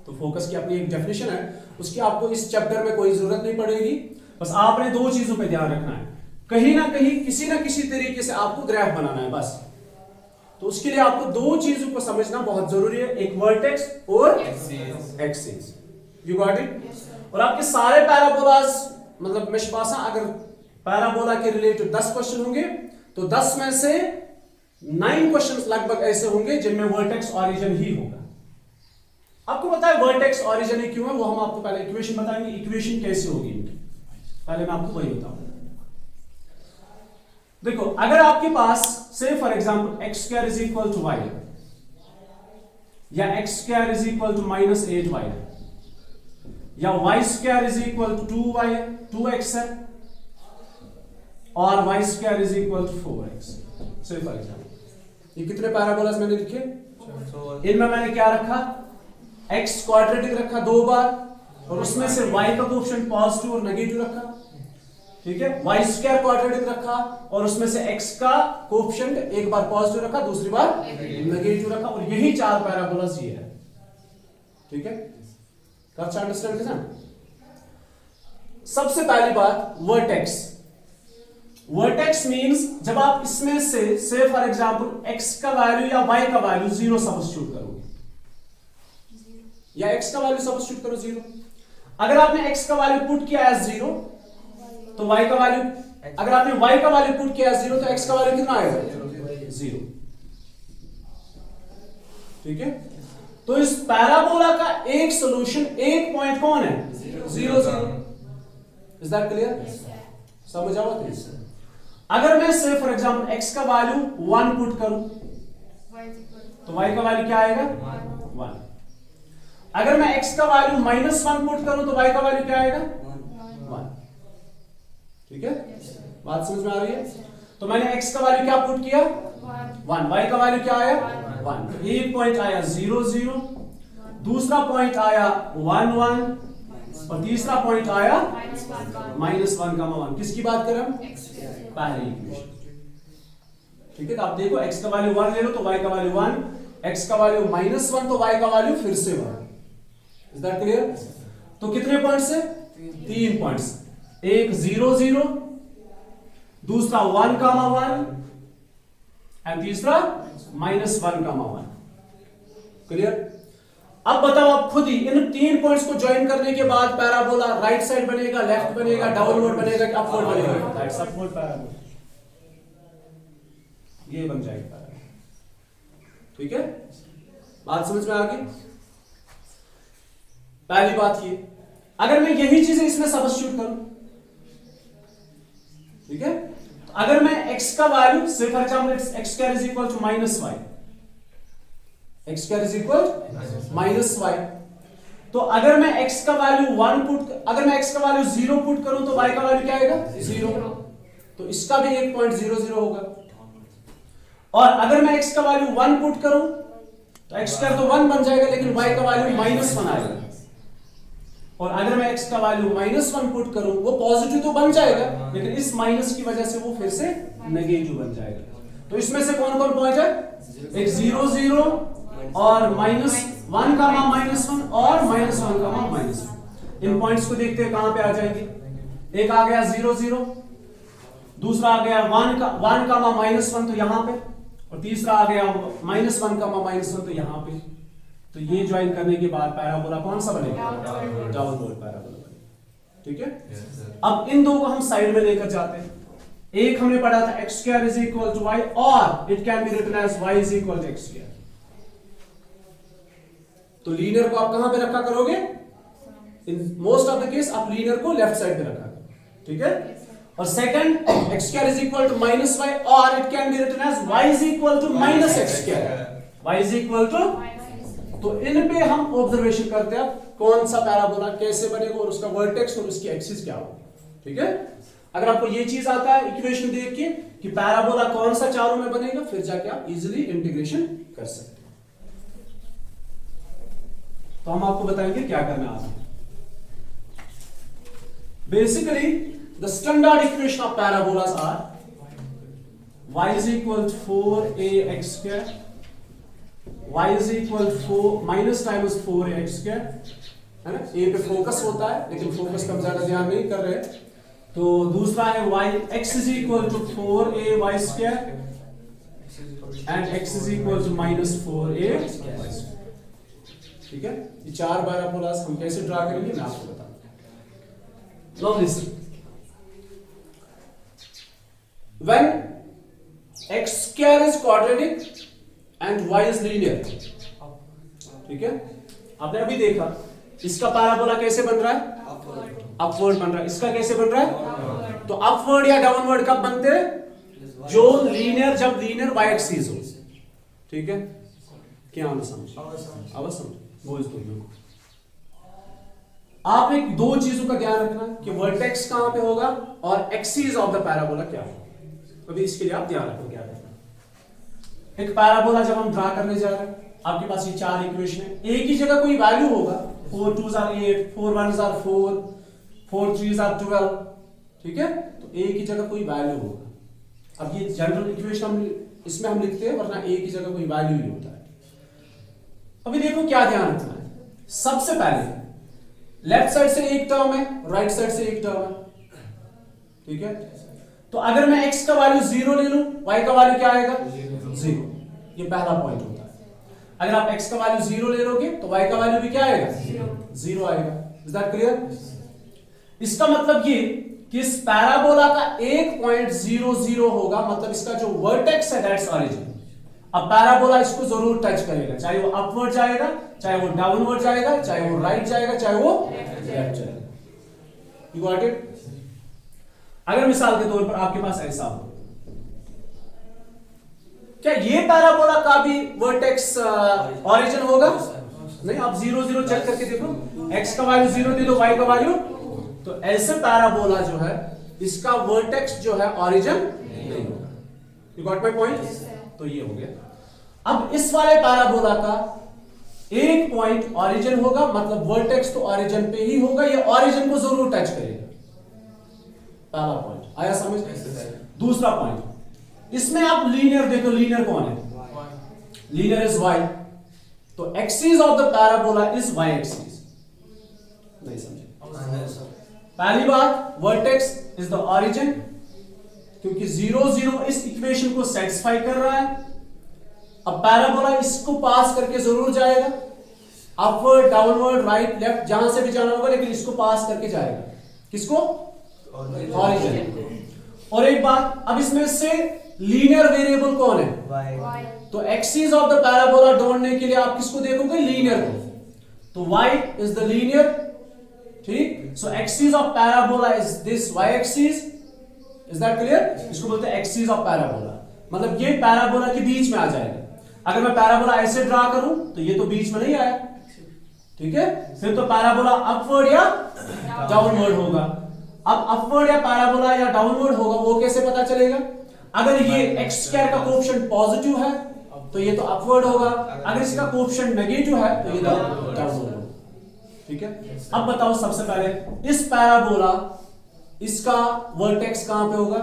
तो फोकस की अपनी एक डेफिनेशन है, उसकी आपको इस चैप्टर में कोई जरूरत नहीं पड़ेगी। बस आपने दो चीजों पे ध्यान रखना है, कहीं ना कहीं किसी ना किसी तरीके से आपको ग्राफ बनाना है बस। तो उसके लिए आपको दो चीजों को समझना बहुत जरूरी है, एक वर्टेक्स और एक्सिस। You got it? और आपके सारे पैराबोलास, मतलब मिशपासा, अगर पैराबोला के रिलेटेड 10 क्वेश्चन होंगे, तो 10 में से 9 क्वेश्चंस लगभग ऐसे होंगे जिनमें वर्टेक्स ओरिजिन ही होगा। आपको पता है वर्टेक्स ओरिजिन ही क्यों है, वो हम आपको पहले इक्वेशन बताएंगे, इक्वेशन कैसे होगी इनकी, पहले मैं आपको वही बताऊंगा। देखो, अगर आपके पास से for example x² is equal to y या x² is equal to -8y या y² is equal to 2x है और y² is equal to 4x, से फॉर एग्जांपल ये कितने पैराबोलास मैंने लिखे? इनमें मैंने क्या रखा? x क्वाड्रेटिक रखा 2 बार, और उसमें से y का कोएफिशिएंट पॉजिटिव और नेगेटिव रखा, ठीक है। y² क्वाड्रेटिक रखा और उसमें से x का कोएफिशिएंट एक बार पॉजिटिव रखा, दूसरी बार नेगेटिव रखा, और यही 4 पैराबोलास ये है, ठीक है। कैसे अंडरस्टैंड किया? सबसे पहली बात, वर्टेक्स। वर्टेक्स मींस जब आप इसमें से फॉर एग्जांपल x का वैल्यू या y का वैल्यू 0 सब्स्टिट्यूट करोगे, या x का वैल्यू सब्स्टिट्यूट करो 0। अगर आपने x का वैल्यू पुट किया एज 0, तो y का वैल्यू, अगर आपने y का वैल्यू पुट किया एज 0, तो x का वैल्यू कितना आएगा? 0, ठीक है। तो इस पैराबोला का एक सॉल्यूशन, एक पॉइंट कौन है? 0 0। Is that clear? समझ आओ? अगर मैं से फॉर एग्जांपल x का वैल्यू 1 पुट करूं, तो y का वैल्यू क्या आएगा? 1। अगर मैं x का वैल्यू -1 पुट करूं, तो y का वैल्यू क्या आएगा? 1, ठीक है। बात समझ में आ रही है? तो मैंने x का वैल्यू क्या पुट किया 1, y का वैल्यू क्या आया 1। तो एक पॉइंट आया 0 0, दूसरा पॉइंट आया 1 1 और तीसरा पॉइंट आया -1, किसकी बात कर रहे हम पहले इक्वेशन। ठीक है, तो आप देखो x का वैल्यू 1 ले लो तो y का वैल्यू 1, x का वैल्यू -1 तो y का वैल्यू फिर से 1। Is that clear? तो कितने पॉइंट्स है 3 पॉइंट्स, एक 0 0, दूसरा 1 1 एंड तीसरा -1 1। क्लियर? अब बताओ आप खुद ही इन 3 पॉइंट्स को ज्वाइन करने के बाद पैराबोला राइट साइड बनेगा, लेफ्ट बनेगा, डाउनवर्ड बनेगा कि अपवर्ड बनेगा? दैट्स अपवर्ड पैराबोला, ये बन जाएगा पैराबोला। ठीक है, बात समझ में आ गई? पहली बात ये, अगर मैं यही चीजें इसमें सब्स्टिट्यूट करूं, ठीक है, तो अगर मैं x का वैल्यू से for example x square is equal to -y, x square is equal -y, तो अगर मैं x का वैल्यू 1 पुट, अगर मैं x का वैल्यू 0 पुट करूं तो y का वैल्यू क्या आएगा 0, तो इसका भी एक पॉइंट 0 0 होगा। और अगर मैं x का वैल्यू 1 पुट करूं तो x स्क्वायर तो 1 बन जाएगा लेकिन y का वैल्यू -1 आएगा। और अगर मैं x का वैल्यू -1 पुट करूं, वो पॉजिटिव तो बन जाएगा लेकिन इस माइनस की वजह से वो फिर से नेगेटिव बन जाएगा। तो इसमें से कौन कौन पॉइंट है, एक 0 0 और -1 और -1 इन पॉइंट्स को देखते हैं कहां पे आ जाएंगे। एक आ गया 0 0, दूसरा आ गया 1 1 तो यहां पे, और तीसरा आ गया -1 तो यहां पे। तो ये ज्वाइन करने के बाद पैराबोला कौन सा बनेगा, डाउनवर्ड पैराबोला बनेगा। ठीक है, अब इन दो को हम साइड में लेकर जाते हैं। एक हमने पढ़ा था x square is equal to y और it can be written as y is equal to x square. तो लीनियर को आप कहां पे रखा करोगे, in most of the case आप लीनियर को लेफ्ट साइड पे रखा करोगे। ठीक है, और second x square is equal to -y और it can be written as y is equal to -x square, y is equal to. तो इन पे हम ऑब्जर्वेशन करते हैं कौन सा पैराबोला कैसे बनेगा और उसका वर्टेक्स और उसकी एक्सिस क्या होगा। ठीक है, अगर आपको ये चीज आता है इक्वेशन देख के कि पैराबोला कौन सा चारों में बनेगा, फिर जाके आप इजीली इंटीग्रेशन कर सकते हैं। तो हम आपको बताएंगे क्या करना है। Basically the standard equation of parabolas are y is equal to 4ax square, y is equal to 4 minus times 4ax square, है ना। ए पे फोकस होता है लेकिन फोकस का हम ज्यादा ध्यान नहीं कर रहे। तो दूसरा है y x is equal to 4ay square and x is equal to -4ay square। ठीक है, ये चार पैराबोलास हम कैसे ड्रा करेंगे मैं आपको बताऊंगा। Now listen, when x square is quadratic and y is linear, ठीक है, आपने अभी देखा इसका पैराबोला कैसे बन रहा है, अपवर्ड बन रहा है। इसका कैसे बन रहा है, तो अपवर्ड या डाउनवर्ड कब बनते हैं, जो लीनियर, जब लीनियर y एक्सिस हो। ठीक है, क्या आना समझ अवश्य बोझ दो। आप एक दो चीजों का ध्यान रखना कि वर्टेक्स कहां पे होगा और एक्सिस ऑफ द पैराबोला क्या होगा। अभी इसके लिए आप ध्यान रखो क्या करना। एक पैराबोला जब हम ड्रा करने जा रहे हैं, आपके पास ये चार इक्वेशन है, एक ही जगह कोई वैल्यू होगा, 4 2s are 8, 4 1s are 4, 4 3s are 12। ठीक है, तो एक ही जगह कोई वैल्यू होगा। अब ये जनरल इक्वेशन हम इसमें हम लिखते हैं, वरना एक ही जगह कोई वैल्यू ही होता है। अभी देखो क्या ध्यान रखना है। सबसे पहले लेफ्ट साइड से एक टर्म है, राइट साइड से एक टर्म है। ठीक है, तो अगर मैं x का वैल्यू 0 ले लूं, y का वैल्यू क्या आएगा 0। ये पहला पॉइंट होता है। अगर आप x का वैल्यू 0 ले लोगे तो y का वैल्यू भी क्या आएगा 0 आएगा। Is that clear? इसका मतलब ये कि इस पैराबोला का एक पॉइंट 0 0 होगा, मतलब इसका जो वर्टेक्स है दैट्स ऑरिजिन। अब पैराबोला इसको जरूर टच करेगा, चाहे वो अपवर्ड जाएगा, चाहे वो डाउनवर्ड जाएगा, चाहे वो राइट जाएगा, चाहे वो लेफ्ट जाएगा। You got it? अगर मिसाल के तौर पर आपके पास ऐसा हो, क्या ये पैराबोला का भी वर्टेक्स ऑरिजिन होगा? नहीं, आप 0 0 चेक करके देखो, x का वैल्यू 0 दे दो, y का वैल्यू, तो ऐसे पैराबोला जो है इसका वर्टेक्स जो है ऑरिजिन नहीं होगा। You got my point? तो ये हो गया। अब इस वाले पैराबोला का एक पॉइंट ऑरिजिन होगा, मतलब वर्टेक्स तो ऑरिजिन पे ही होगा, ये ऑरिजिन को जरूर टच करेगा। पहला पॉइंट आया समझ? दूसरा पॉइंट, इसमें आप लीनियर देखो, लीनियर कौन है? लीनियर इज y, तो axis of the parabola is y axis. नहीं समझे? पहली बात, वर्टेक्स इज द ऑरिजिन, क्योंकि 0 0 इस इक्वेशन को सेटिस्फाई कर रहा है। अब पैराबोला इसको पास करके जरूर जाएगा, अपवर्ड, डाउनवर्ड, राइट, लेफ्ट, जहां से भी जाना होगा, लेकिन इसको पास करके जाएगा। किसको? ऑरिजिन। और एक बात, अब इसमें से लीनियर वेरिएबल कौन है? तो एक्सिस ऑफ द पैराबोला ढूंढने के लिए आप किसको देखोगे? लीनियर को। तो y इज द लीनियर, ठीक? So axis of parabola is this y axis. Is that clear? इसको बोलते हैं एक्सिस ऑफ पैराबोला, मतलब ये पैराबोला के बीच में आ जाएगा। अगर मैं पैराबोला ऐसे ड्रा करूं तो ये तो बीच में नहीं आया, ठीक है? फिर तो पैराबोला अपवर्ड या डाउनवर्ड होगा। अब अपवर्ड या पैराबोला या डाउनवर्ड होगा, वो कैसे पता चलेगा? अगर ये x स्क्वायर का कोएफिशिएंट पॉजिटिव है तो ये तो अपवर्ड होगा, अगर इसका कोएफिशिएंट नेगेटिव है तो ये डाउनवर्ड होगा, ठीक है? अब बताओ, सबसे पहले इस पैराबोला, इसका वर्टेक्स कहां पे होगा?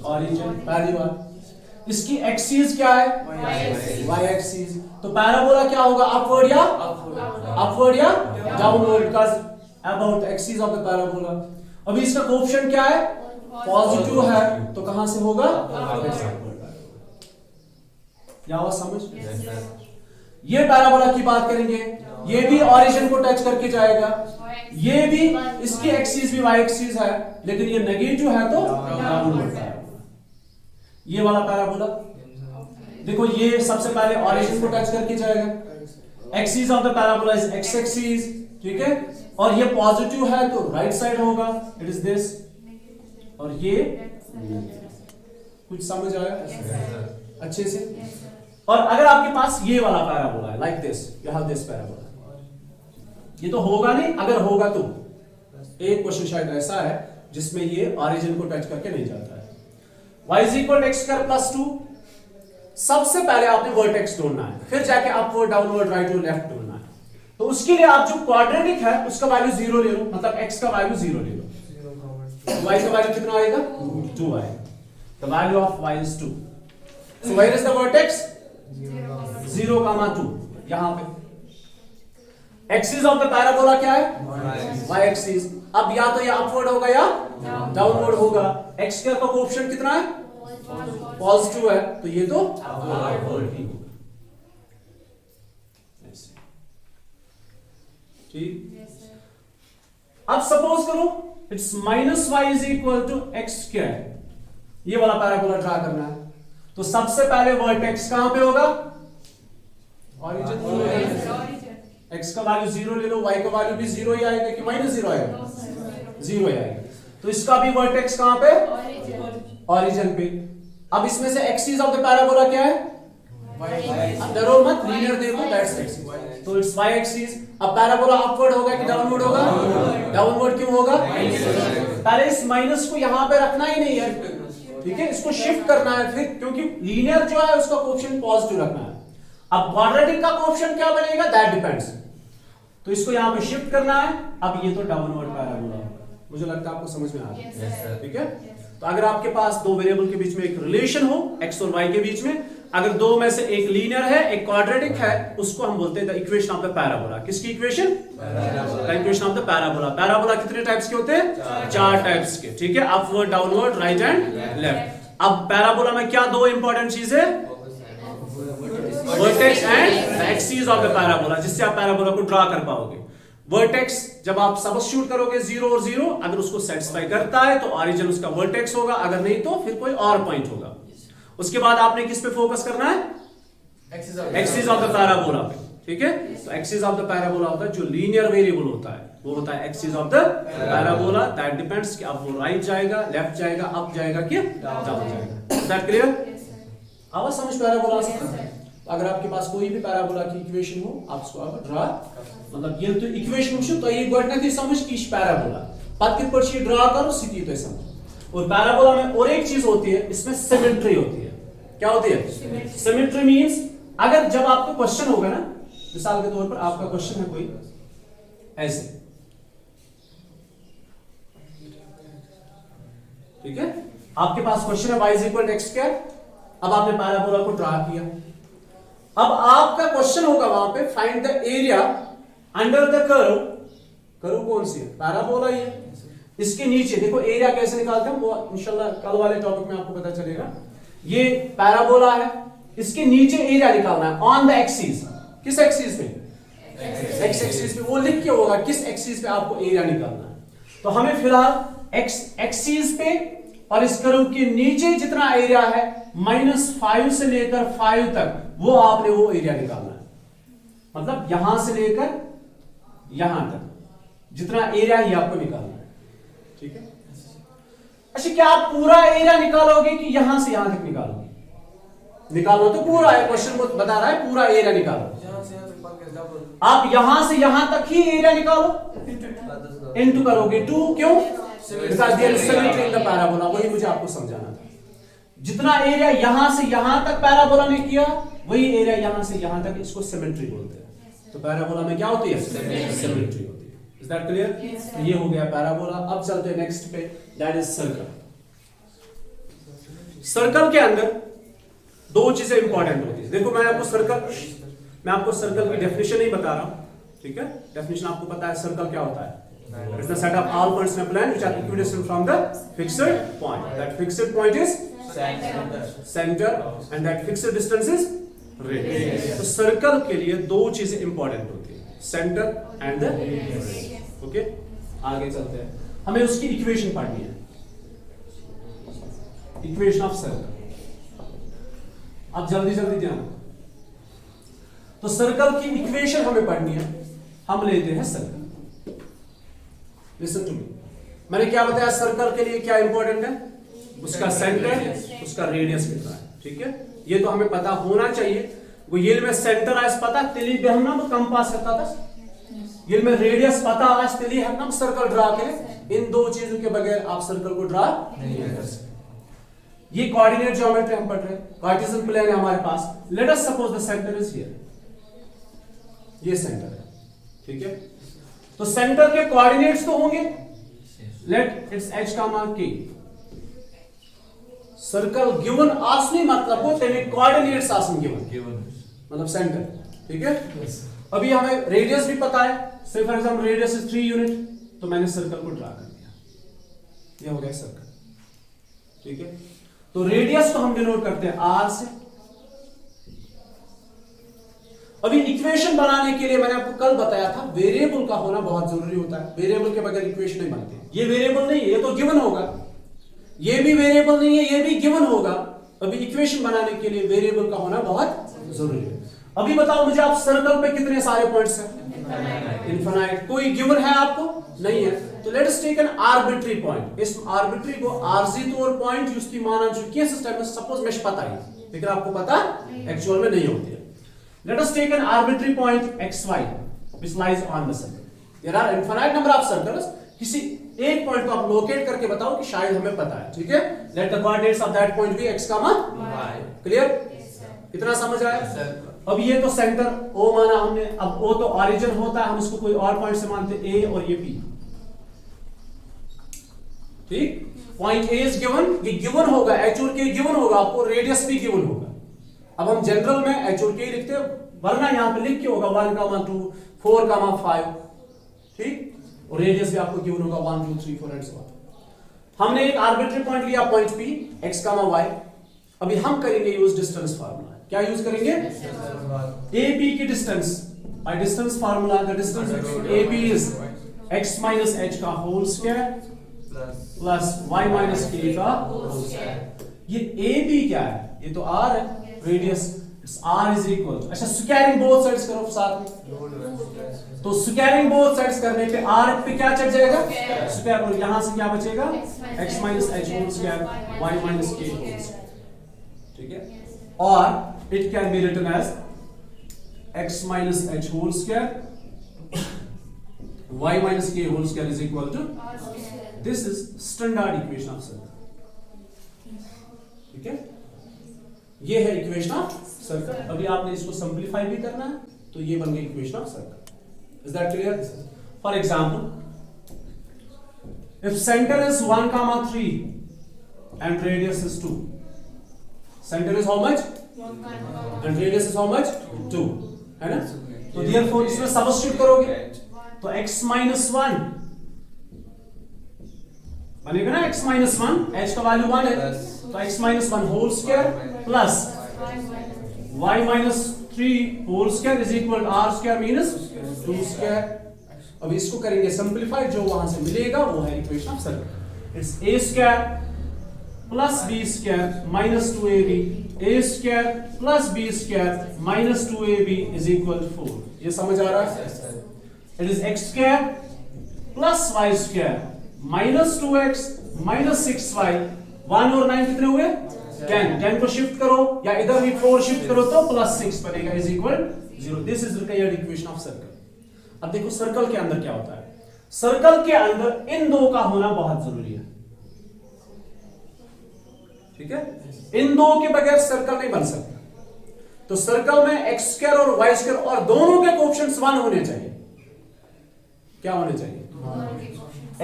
ऑरिजिन, पहली बात। इसकी एक्सिस क्या है? y axis. तो पैराबोला क्या होगा? अपवर्ड या डाउनवर्ड का about axis of the parabola. अभी इसका कोएफिशिएंट क्या है? पॉजिटिव है, तो कहां से होगा? क्या हुआ समझ? ये पैराबोला की बात करेंगे, ये भी ऑरिजिन को टच करके जाएगा, ये भी, इसकी एक्सिस भी y एक्सिस है, लेकिन ये नेगेटिव है तो डाउनवर्ड है। ये वाला पैराबोला देखो, ये सबसे पहले ऑरिजिन को टच करके जाएगा, axis of the parabola is x axis, ठीक है? और ये पॉजिटिव है तो राइट साइड होगा, इट इज दिस, और ये कुछ समझ आया अच्छे से? और अगर आपके पास ये वाला पैराबोला है, like this, you have this parabola, ये तो होगा नहीं, अगर होगा तो एक क्वेश्चन शायद ऐसा है जिसमें ये ऑरिजिन को टच करके नहीं जाता है। y is equal x square plus 2, सबसे पहले आपने वर्टेक्स ढूंढना है, फिर जाके अपवर्ड, डाउनवर्ड, राइट और लेफ्ट ढूंढना है। तो उसके लिए आप जो क्वाड्रेटिक है उसका वैल्यू 0 ले लो, मतलब x का वैल्यू 0 ले लो, y का वैल्यू कितना आएगा? 2 आएगा। The value of y is 2, so where is the vertex? 0, 2, यहां पे। एक्सिस ऑफ द पैराबोला क्या है? y axis. अब या तो ये अपवर्ड होगा या डाउनवर्ड होगा। x स्क्वायर का कोएफिशिएंट कितना है? पॉजिटिव है, तो ये तो अपवर्ड ही होगा, ठीक? अब सपोज करो it's minus y is equal to x square, ये वाला पैराबोला ड्रा करना है, तो सबसे पहले वर्टेक्स कहां पे होगा? ऑरिजिन। x का वैल्यू 0 ले लो, y का वैल्यू भी 0 ही आएगा कि -0 आएगा? 0 ही आएगा। तो इसका भी वर्टेक्स कहां पे? ऑरिजिन पे। अब इसमें से एक्सिस ऑफ द पैराबोला क्या है? डरो मत, लीनियर देखो, दैट्स एक्सिस, तो इट्स y एक्सिस। अब पैराबोला अपवर्ड होगा कि डाउनवर्ड होगा? डाउनवर्ड क्यों होगा? पहले इस माइनस को यहां पे रखना ही नहीं है, ठीक है? इसको शिफ्ट करना है फिर, क्योंकि लीनियर जो है उसका कोएफिशिएंट पॉजिटिव रखना है। अब क्वाड्रेटिक का कोएफिशिएंट क्या बनेगा? दैट डिपेंड्स, तो इसको यहां पे शिफ्ट करना है। अब ये तो डाउनवर्ड पैराबोला होगा, मुझे लगता है आपको समझ में आ गया, ठीक है? तो अगर आपके पास दो वेरिएबल के बीच में एक रिलेशन हो, x और y के बीच में, अगर दो में से एक लीनियर है, एक क्वाड्रेटिक है, उसको हम बोलते हैं the equation of the parabola. किसकी equation? The equation of the parabola. Parabola कितने टाइप्स के होते हैं? 4 टाइप्स के, ठीक है? Upward, downward, right and left. अब पैराबोला में क्या दो इंपॉर्टेंट चीज है? Vertex and axis of the parabola, जिससे आप पैराबोला को ड्रा कर पाओगे। वर्टेक्स जब आप सब्स्टिट्यूट करोगे 0 और 0, अगर उसको सेटिस्फाई करता है तो ऑरिजिन उसका वर्टेक्स होगा, अगर नहीं तो फिर कोई और पॉइंट होगा। उसके बाद आपने किस पे फोकस करना है? एक्सिस ऑफ द पैराबोला पे, ठीक है? तो एक्सिस ऑफ द पैराबोला होता है जो लीनियर वेरिएबल होता है, वो होता है axis of the parabola. That depends कि अब वो राइट जाएगा, लेफ्ट जाएगा, अप जाएगा कि डाउन जाएगा। Is that clear? आवाज समझ पैराबोला से? अगर आपके पास कोई भी पैराबोला की इक्वेशन हो, आप उसको ड्रा, मतलब ये तो इक्वेशन वुचु तो ये गोटनेथि समझ कि पैराबोला पत कित पर ड्रा करो सिटी तो समझ। और पैराबोला में और एक चीज होती है, इसमें सिमेट्री होती है, क्या होती है? सिमेट्री मींस अगर जब आपको क्वेश्चन होगा ना, मिसाल के तौर पर आपका क्वेश्चन है कोई ऐसे, ठीक है, आपके पास क्वेश्चन है y is equal to X square. अब आपने पैराबोला को ड्रा किया, अब आपका क्वेश्चन होगा वहां पे find the area under the curve. Curve कौन सी है? पैराबोला ही है। इसके नीचे देखो एरिया कैसे निकालते हैं, वो इंशाल्लाह कल वाले टॉपिक में आपको पता चलेगा। ये पैराबोला है, इसके नीचे एरिया निकालना है ऑन द एक्सिस। किस एक्सिस पे? एक्स एक्सिस पे। वो लिख के होगा किस एक्सिस पे आपको एरिया निकालना है। तो हमें फिलहाल एक्स एक्सिस पे और इस कर्व के नीचे जितना एरिया है -5 से लेकर 5 तक, वो आपने वो एरिया निकालना है। मतलब यहां से लेकर यहां तक जितना एरिया ही आपको निकालना है, ठीक है। अच्छा, क्या आप पूरा एरिया निकालोगे कि यहां से यहां तक निकालोगे? निकालना तो पूरा है, क्वेश्चन को बता रहा है पूरा एरिया निकालो। आप यहां से यहां तक ही एरिया निकालो, इनटू करोगे 2। क्यों? Because there is symmetry in the parabola. वही मुझे आपको समझाना था। जितना एरिया यहां से यहां तक पैराबोला ने किया, वही एरिया यहां से यहां तक, इसको सिमेट्री बोलते हैं। तो पैराबोला में क्या होती है? सिमेट्री होती है। Is that clear? तो ये हो गया पैराबोला। अब चलते हैं नेक्स्ट पे, दैट इज सर्कल। सर्कल के अंदर दो चीजें इंपॉर्टेंट होती है। देखो मैं आपको सर्कल की डेफिनेशन नहीं बता रहा हूं, ठीक है। डेफिनेशन आपको पता है सर्कल क्या होता है। It's the set of all points in a plane which are equidistant from the fixed point. That fixed point is center and that fixed distance is radius. तो सर्कल के लिए दो चीजें इंपॉर्टेंट होती है, centre and the radius. Okay, आगे चलते हैं। हमें उसकी इक्वेशन पढ़नी है, इक्वेशन ऑफ सर्कल। अब जल्दी जल्दी ध्यान। तो सर्कल की इक्वेशन हमें पढ़नी है। हम लेते हैं सर्कल। लिसन टू मी, मैंने क्या बताया सर्कल के लिए क्या इंपॉर्टेंट है? उसका सेंटर, उसका रेडियस कितना है, ठीक है। ये तो हमें पता होना चाहिए। वो ये में सेंटर आज पता तिली बेहना वो कंपास करता था, ये में रेडियस पता आज तिली हम सर्कल ड्रा करें। इन दो चीजों के बगैर आप सर्कल को ड्रा नहीं कर सकते। ये कोऑर्डिनेट ज्योमेट्री हम पढ़ रहे हैं, कार्टेशियन प्लेन है हमारे पास। Let us suppose the centre is here, ये सेंटर है, ठीक है। तो सेंटर के कोऑर्डिनेट्स तो होंगे, let it's h, k। Circle given आसनी मतलब को तेने कोऑर्डिनेट्स आसन गिवन मतलब सेंटर, ठीक है। अभी हमें रेडियस भी पता है, से for example radius is 3 unit, तो मैंने सर्कल को ड्रा कर दिया, ये हो गया सर्कल, ठीक है। तो रेडियस को हम डिनोट करते हैं r से। अभी इक्वेशन बनाने के लिए मैंने आपको कल बताया था वेरिएबल का होना बहुत जरूरी होता है। वेरिएबल के बगैर इक्वेशन नहीं बनती। ये वेरिएबल नहीं है, ये तो गिवन होगा। ये भी वेरिएबल नहीं है, ये भी गिवन होगा। अभी इक्वेशन बनाने के लिए वेरिएबल का होना बहुत जरूरी है। अभी बताओ मुझे, आप सर्कल पे कितने सारे पॉइंट्स हैं? इनफिनाइट। कोई गिवन है आपको? नहीं है। तो let us take an arbitrary point. इस आर्बिट्री को आरजी तौर पॉइंट उसकी माना चुकी है सिस्टम में, सपोज मैं पता है, लेकिन आपको पता एक्चुअल में नहीं होती है। Let us take an arbitrary point xy which lies on the circle. There are infinite number of circles. किसी एक पॉइंट को आप लोकेट करके बताओ कि शायद हमें पता है, ठीक है। Let the coordinates of that point be x, y. Clear? इतना समझ आया? अब ये तो सेंटर O माना हमने। अब O तो ऑरिजिन होता है, हम इसको कोई और पॉइंट से मानते A और ये P, ठीक। पॉइंट A is given, ये गिवन होगा, h और k गिवन होगा, आपको रेडियस भी गिवन होगा। अब हम जनरल में h और k लिखते हैं, वरना यहां पे लिख के होगा 1, 2, 4, 5, ठीक। और रेडियस भी आपको गिवन होगा 1, 2, 3, 4 एंड सो ऑन। हमने एक आर्बिट्री पॉइंट लिया, पॉइंट P, x, y। अभी हम करेंगे यूज डिस्टेंस फार्मूला। क्या यूज करेंगे? AB की distance. By distance formula the distance between AB is x minus h का whole square plus y minus k का होल स्क्वायर। ये AB क्या है? ये तो r है, radius it's r is equal to, अच्छा स्क्वायरिंग बोथ साइड्स करो साथ में। तो स्क्वायरिंग बोथ साइड्स करने पे r पे क्या चढ़ जाएगा? स्क्वायर। और यहां से क्या बचेगा? x minus h whole square y minus k whole square, ठीक है। और it can be written as x minus h whole square y minus k whole square is equal to, this is standard equation of circle, ठीक है। ये है equation of circle. अभी आपने इसको सिंपलीफाई भी करना है, तो ये बन गई equation of circle. Is that clear? For example, if center is 1 comma 3 and radius is 2, center is how much and radius is how much 2, है ना? तो therefore इसमें सब्स्टिट्यूट करोगे तो x minus 1 बनेगा ना, x minus 1, h का value 1 है, तो x minus 1 whole square plus y minus 3 whole square is equal r square minus 2 square. अब इसको करेंगे सिंपलीफाई, जो वहां से मिलेगा वो है equation of circle. It's a square plus b square minus 2ab, a square plus b square minus 2ab is equal 4। ये समझ आ रहा है? It is x square plus y square minus 2x minus 6y, 1 और 9 कितने हुए? 10 को shift करो या इधर भी 4 शिफ्ट करो तो प्लस 6 बनेगा is equal 0। This is required equation of circle. अब देखो सर्कल के अंदर क्या होता है। सर्कल के अंदर इन दो का होना बहुत जरूरी है, ठीक है? इन दो के बगैर सर्कल नहीं बन सकता। तो सर्कल में एक्स स्क्वायर और वाई स्क्वायर और दोनों के कोएफिशिएंट्स 1 होने चाहिए। क्या होने चाहिए?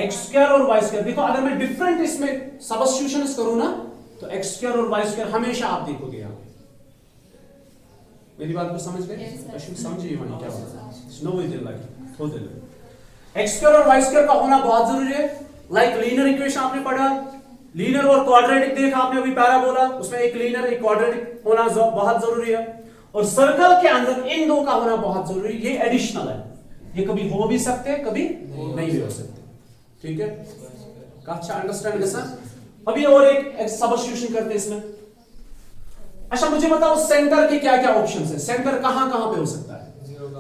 एक्स स्क्वायर और वाई स्क्वायर। देखो अगर मैं डिफरेंट इसमें सब्स्टिट्यूशंस करूं ना, तो एक्स स्क्वायर और वाई स्क्वायर हमेशा आप देखोगे यहां। मेरी बात को समझ गए? समझिए वहां क्या बात है। नो वे लाइक होते हैं। एक्स स्क्वायर और वाई स्क्वायर का होना बहुत जरूरी है। लाइक लीनियर इक्वेशन आपने पढ़ा, लीनियर और क्वाड्रेटिक देखा आपने अभी पैराबोला, उसमें एक लीनियर एक क्वाड्रेटिक होना बहुत जरूरी है। और सर्कल के अंदर इन दो का होना बहुत जरूरी है। ये एडिशनल है, ये कभी हो भी सकते हैं, कभी नहीं भी हो सकते, ठीक है? अच्छा अंडरस्टैंड कैसा? अभी और एक सब्स्टिट्यूशन करते हैं इसमें। अच्छा मुझे बताओ सेंटर के क्या क्या ऑप्शंस है? सेंटर कहां कहां पे हो सकता है?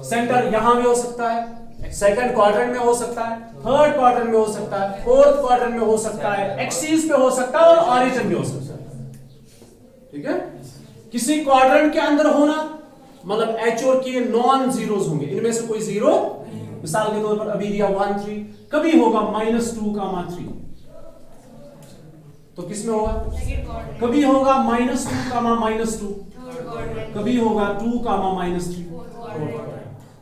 सेंटर यहां भी हो सकता है, सेकंड क्वाड्रेंट में हो सकता है, थर्ड क्वाड्रेंट में हो सकता है, फोर्थ क्वाड्रेंट में हो सकता है, एक्सिस पे हो सकता है और ऑरिजिन भी हो सकता है, ठीक है? किसी क्वाड्रेंट के अंदर होना मतलब एच और के नॉन जीरोस होंगे, इनमें से कोई जीरो, मिसाल के तौर पर अभी दिया 1 3, कभी होगा -2, 3, तो किसमें होगा? कभी होगा -2, कभी होगा 2, -3।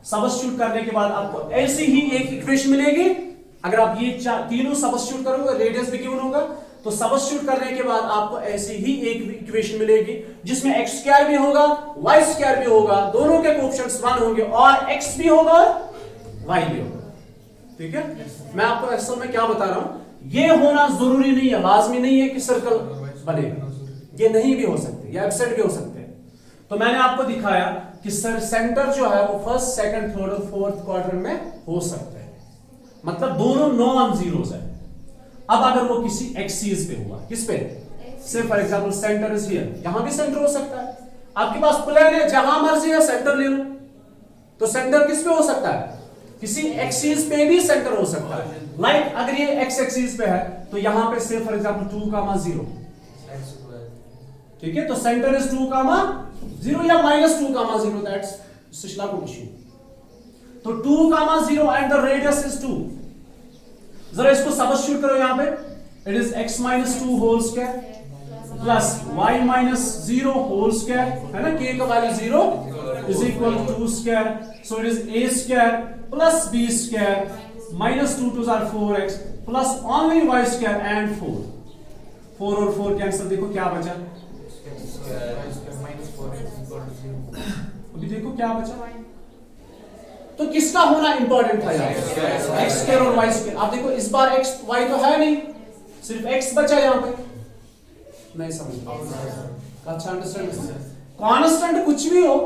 सब्स्टिट्यूट करने के बाद आपको ऐसी ही एक इक्वेशन मिलेगी। अगर आप ये तीनों सब्स्टिट्यूट करोगे, रेडियस भी गिवन होगा, तो सब्स्टिट्यूट करने के बाद आपको ऐसी ही एक इक्वेशन मिलेगी जिसमें x स्क्वायर भी होगा, y स्क्वायर भी होगा, दोनों के कोएफिशिएंट्स 1 होंगे और x भी होगा और y भी होगा, ठीक है? मैं आपको असल में क्या बता रहा हूं, ये होना जरूरी नहीं है, लाजमी नहीं है कि सर्कल बनेगा, ये नहीं भी हो सकते, ये एब्सेंट भी हो सकते हैं। तो मैंने आपको दिखाया कि सेंटर जो है वो फर्स्ट, सेकंड, थर्ड और फोर्थ क्वाड्रेंट में हो सकते हैं, मतलब दोनों नॉन जीरोस है। अब अगर वो किसी एक्सिस पे हुआ, किस पे? से for example centre is here, यहां भी सेंटर हो सकता है। आपके पास प्लेन है, जहां मर्जी है सेंटर ले लो, तो सेंटर किस पे हो सकता है? किसी एक्सिस पे भी सेंटर हो सकता है। लाइक अगर ये एक्स एक्सिस पे है तो यहां पे से फॉर एग्जांपल 2, 0, ठीक है? तो सेंटर इज 2, 0 या -2, 0, दैट्स सिस्ला को इशू। तो 2, 0 एंड द रेडियस इज 2। जरा इसको सब्स्टिट्यूट करो यहां पे। It is x -2 whole square plus y -0 whole square, है ना? k का value 0 is equal 2 square, so it is a square plus b square -2 2 are 4x plus only y square and 4 और 4 cancel, देखो क्या बचा? अभी देखो क्या बचा। तो किसका होना इंपॉर्टेंट था यार? x स्क्वायर और y स्क्वायर। आप देखो इस बार x y तो है नहीं, सिर्फ x बचा यहां पे। नहीं समझ? अच्छा अंडरस्टैंड? कांस्टेंट कुछ भी हो,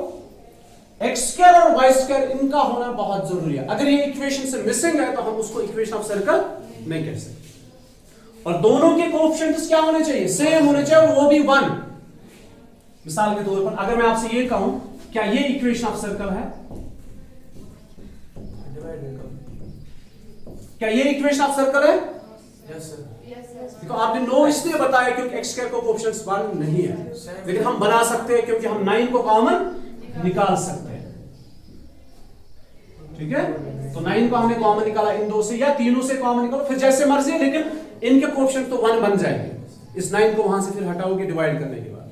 x स्क्वायर और y स्क्वायर इनका होना बहुत जरूरी है। अगर ये इक्वेशन से मिसिंग है तो हम उसको इक्वेशन ऑफ सर्कल नहीं कह सकते। और दोनों के कोएफिशिएंट्स क्या होने चाहिए? सेम होने चाहिए, और वो भी 1। मिसाल के तौर पर अगर मैं आपसे ये कहूं, क्या ये इक्वेशन ऑफ सर्कल है? क्या ये इक्वेशन ऑफ सर्कल है? Yes sir. देखो आपने नो इसलिए बताया क्योंकि x स्क्वायर को कोएफिशिएंट्स 1 नहीं है, लेकिन हम बना सकते हैं क्योंकि हम 9 को कॉमन निकाल सकते हैं, ठीक है? तो 9 को हमने कॉमन निकाला, इन दो से या तीनों से कॉमन निकालो, फिर जैसे मर्जी है, लेकिन इनके कोएफिशिएंट तो 1 बन जाएंगे। इस 9 को वहां से फिर हटाओगे डिवाइड करने के बाद,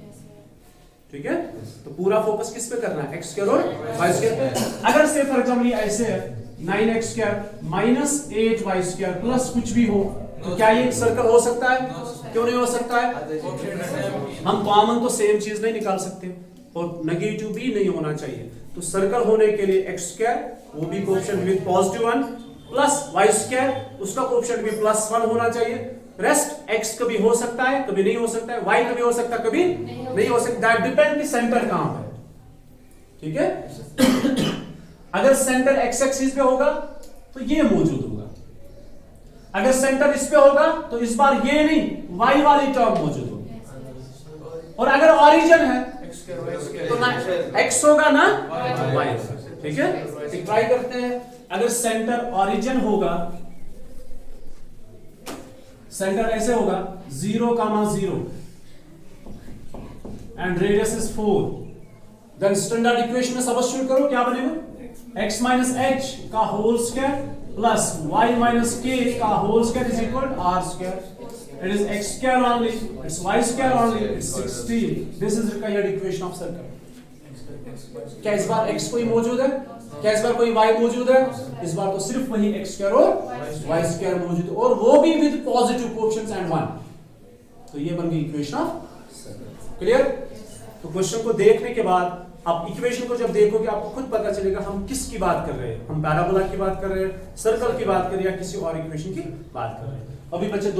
ठीक है, तो पूरा फोकस किस पे करना है, एक्स स्क्वायर और वाई स्क्वायर पे। अगर से फॉर एग्जाम्पल ऐसे है 9x square minus 8y square plus कुछ भी हो, तो क्या ये सर्कल हो सकता है? क्यों नहीं हो सकता है? हम कॉमन तो सेम चीज नहीं निकाल सकते और नेगेटिव भी नहीं होना चाहिए। तो सर्कल होने के लिए एक्स स्क्वायर, वो भी coefficient with positive 1, plus y square, उसका कोएफिशिएंट भी +1 होना चाहिए। रेस्ट एक्स कभी हो सकता है, कभी नहीं हो सकता है, वाई कभी हो सकता है, कभी नहीं हो सकता। दैट डिपेंड कि सेंटर कहां पर है, ठीक है। अगर सेंटर एक्स एक्सिस पे होगा तो ये मौजूद होगा, अगर सेंटर इस पे होगा तो इस बार ये नहीं वाई वाली टर्म मौजूद होगी, और अगर ऑरिजिन है तो ना एक्स होगा ना वाई होगा, ठीक है। ट्राई करते हैं। अगर सेंटर ऑरिजिन होगा, सेंटर ऐसे होगा 0,0 and radius is 4, then standard equation में सब्स्टिट्यूट करो, क्या बनेगा? x माइनस एच का whole square plus y minus k का whole square is equal to r square. It is x square only, it's y square only, it's 16. This is required equation of circle. क्या इस बार x कोई मौजूद है? क्या इस बार कोई y मौजूद है? इस बार तो सिर्फ वही x स्क्वायर और y स्क्वायर मौजूद है, और वो भी विद पॉजिटिव कोएफिशिएंट्स एंड 1। तो ये बन गई इक्वेशन ऑफ सर्कल। क्लियर? तो क्वेश्चन को देखने के बाद आप इक्वेशन को जब देखोगे आपको खुद पता चलेगा हम किसकी बात कर रहे हैं, हम पैराबोला की बात कर रहे हैं, सर्कल की बात कर रहे हैं, या किसी और इक्वेशन की बात कर रहे हैं। अभी बच्चे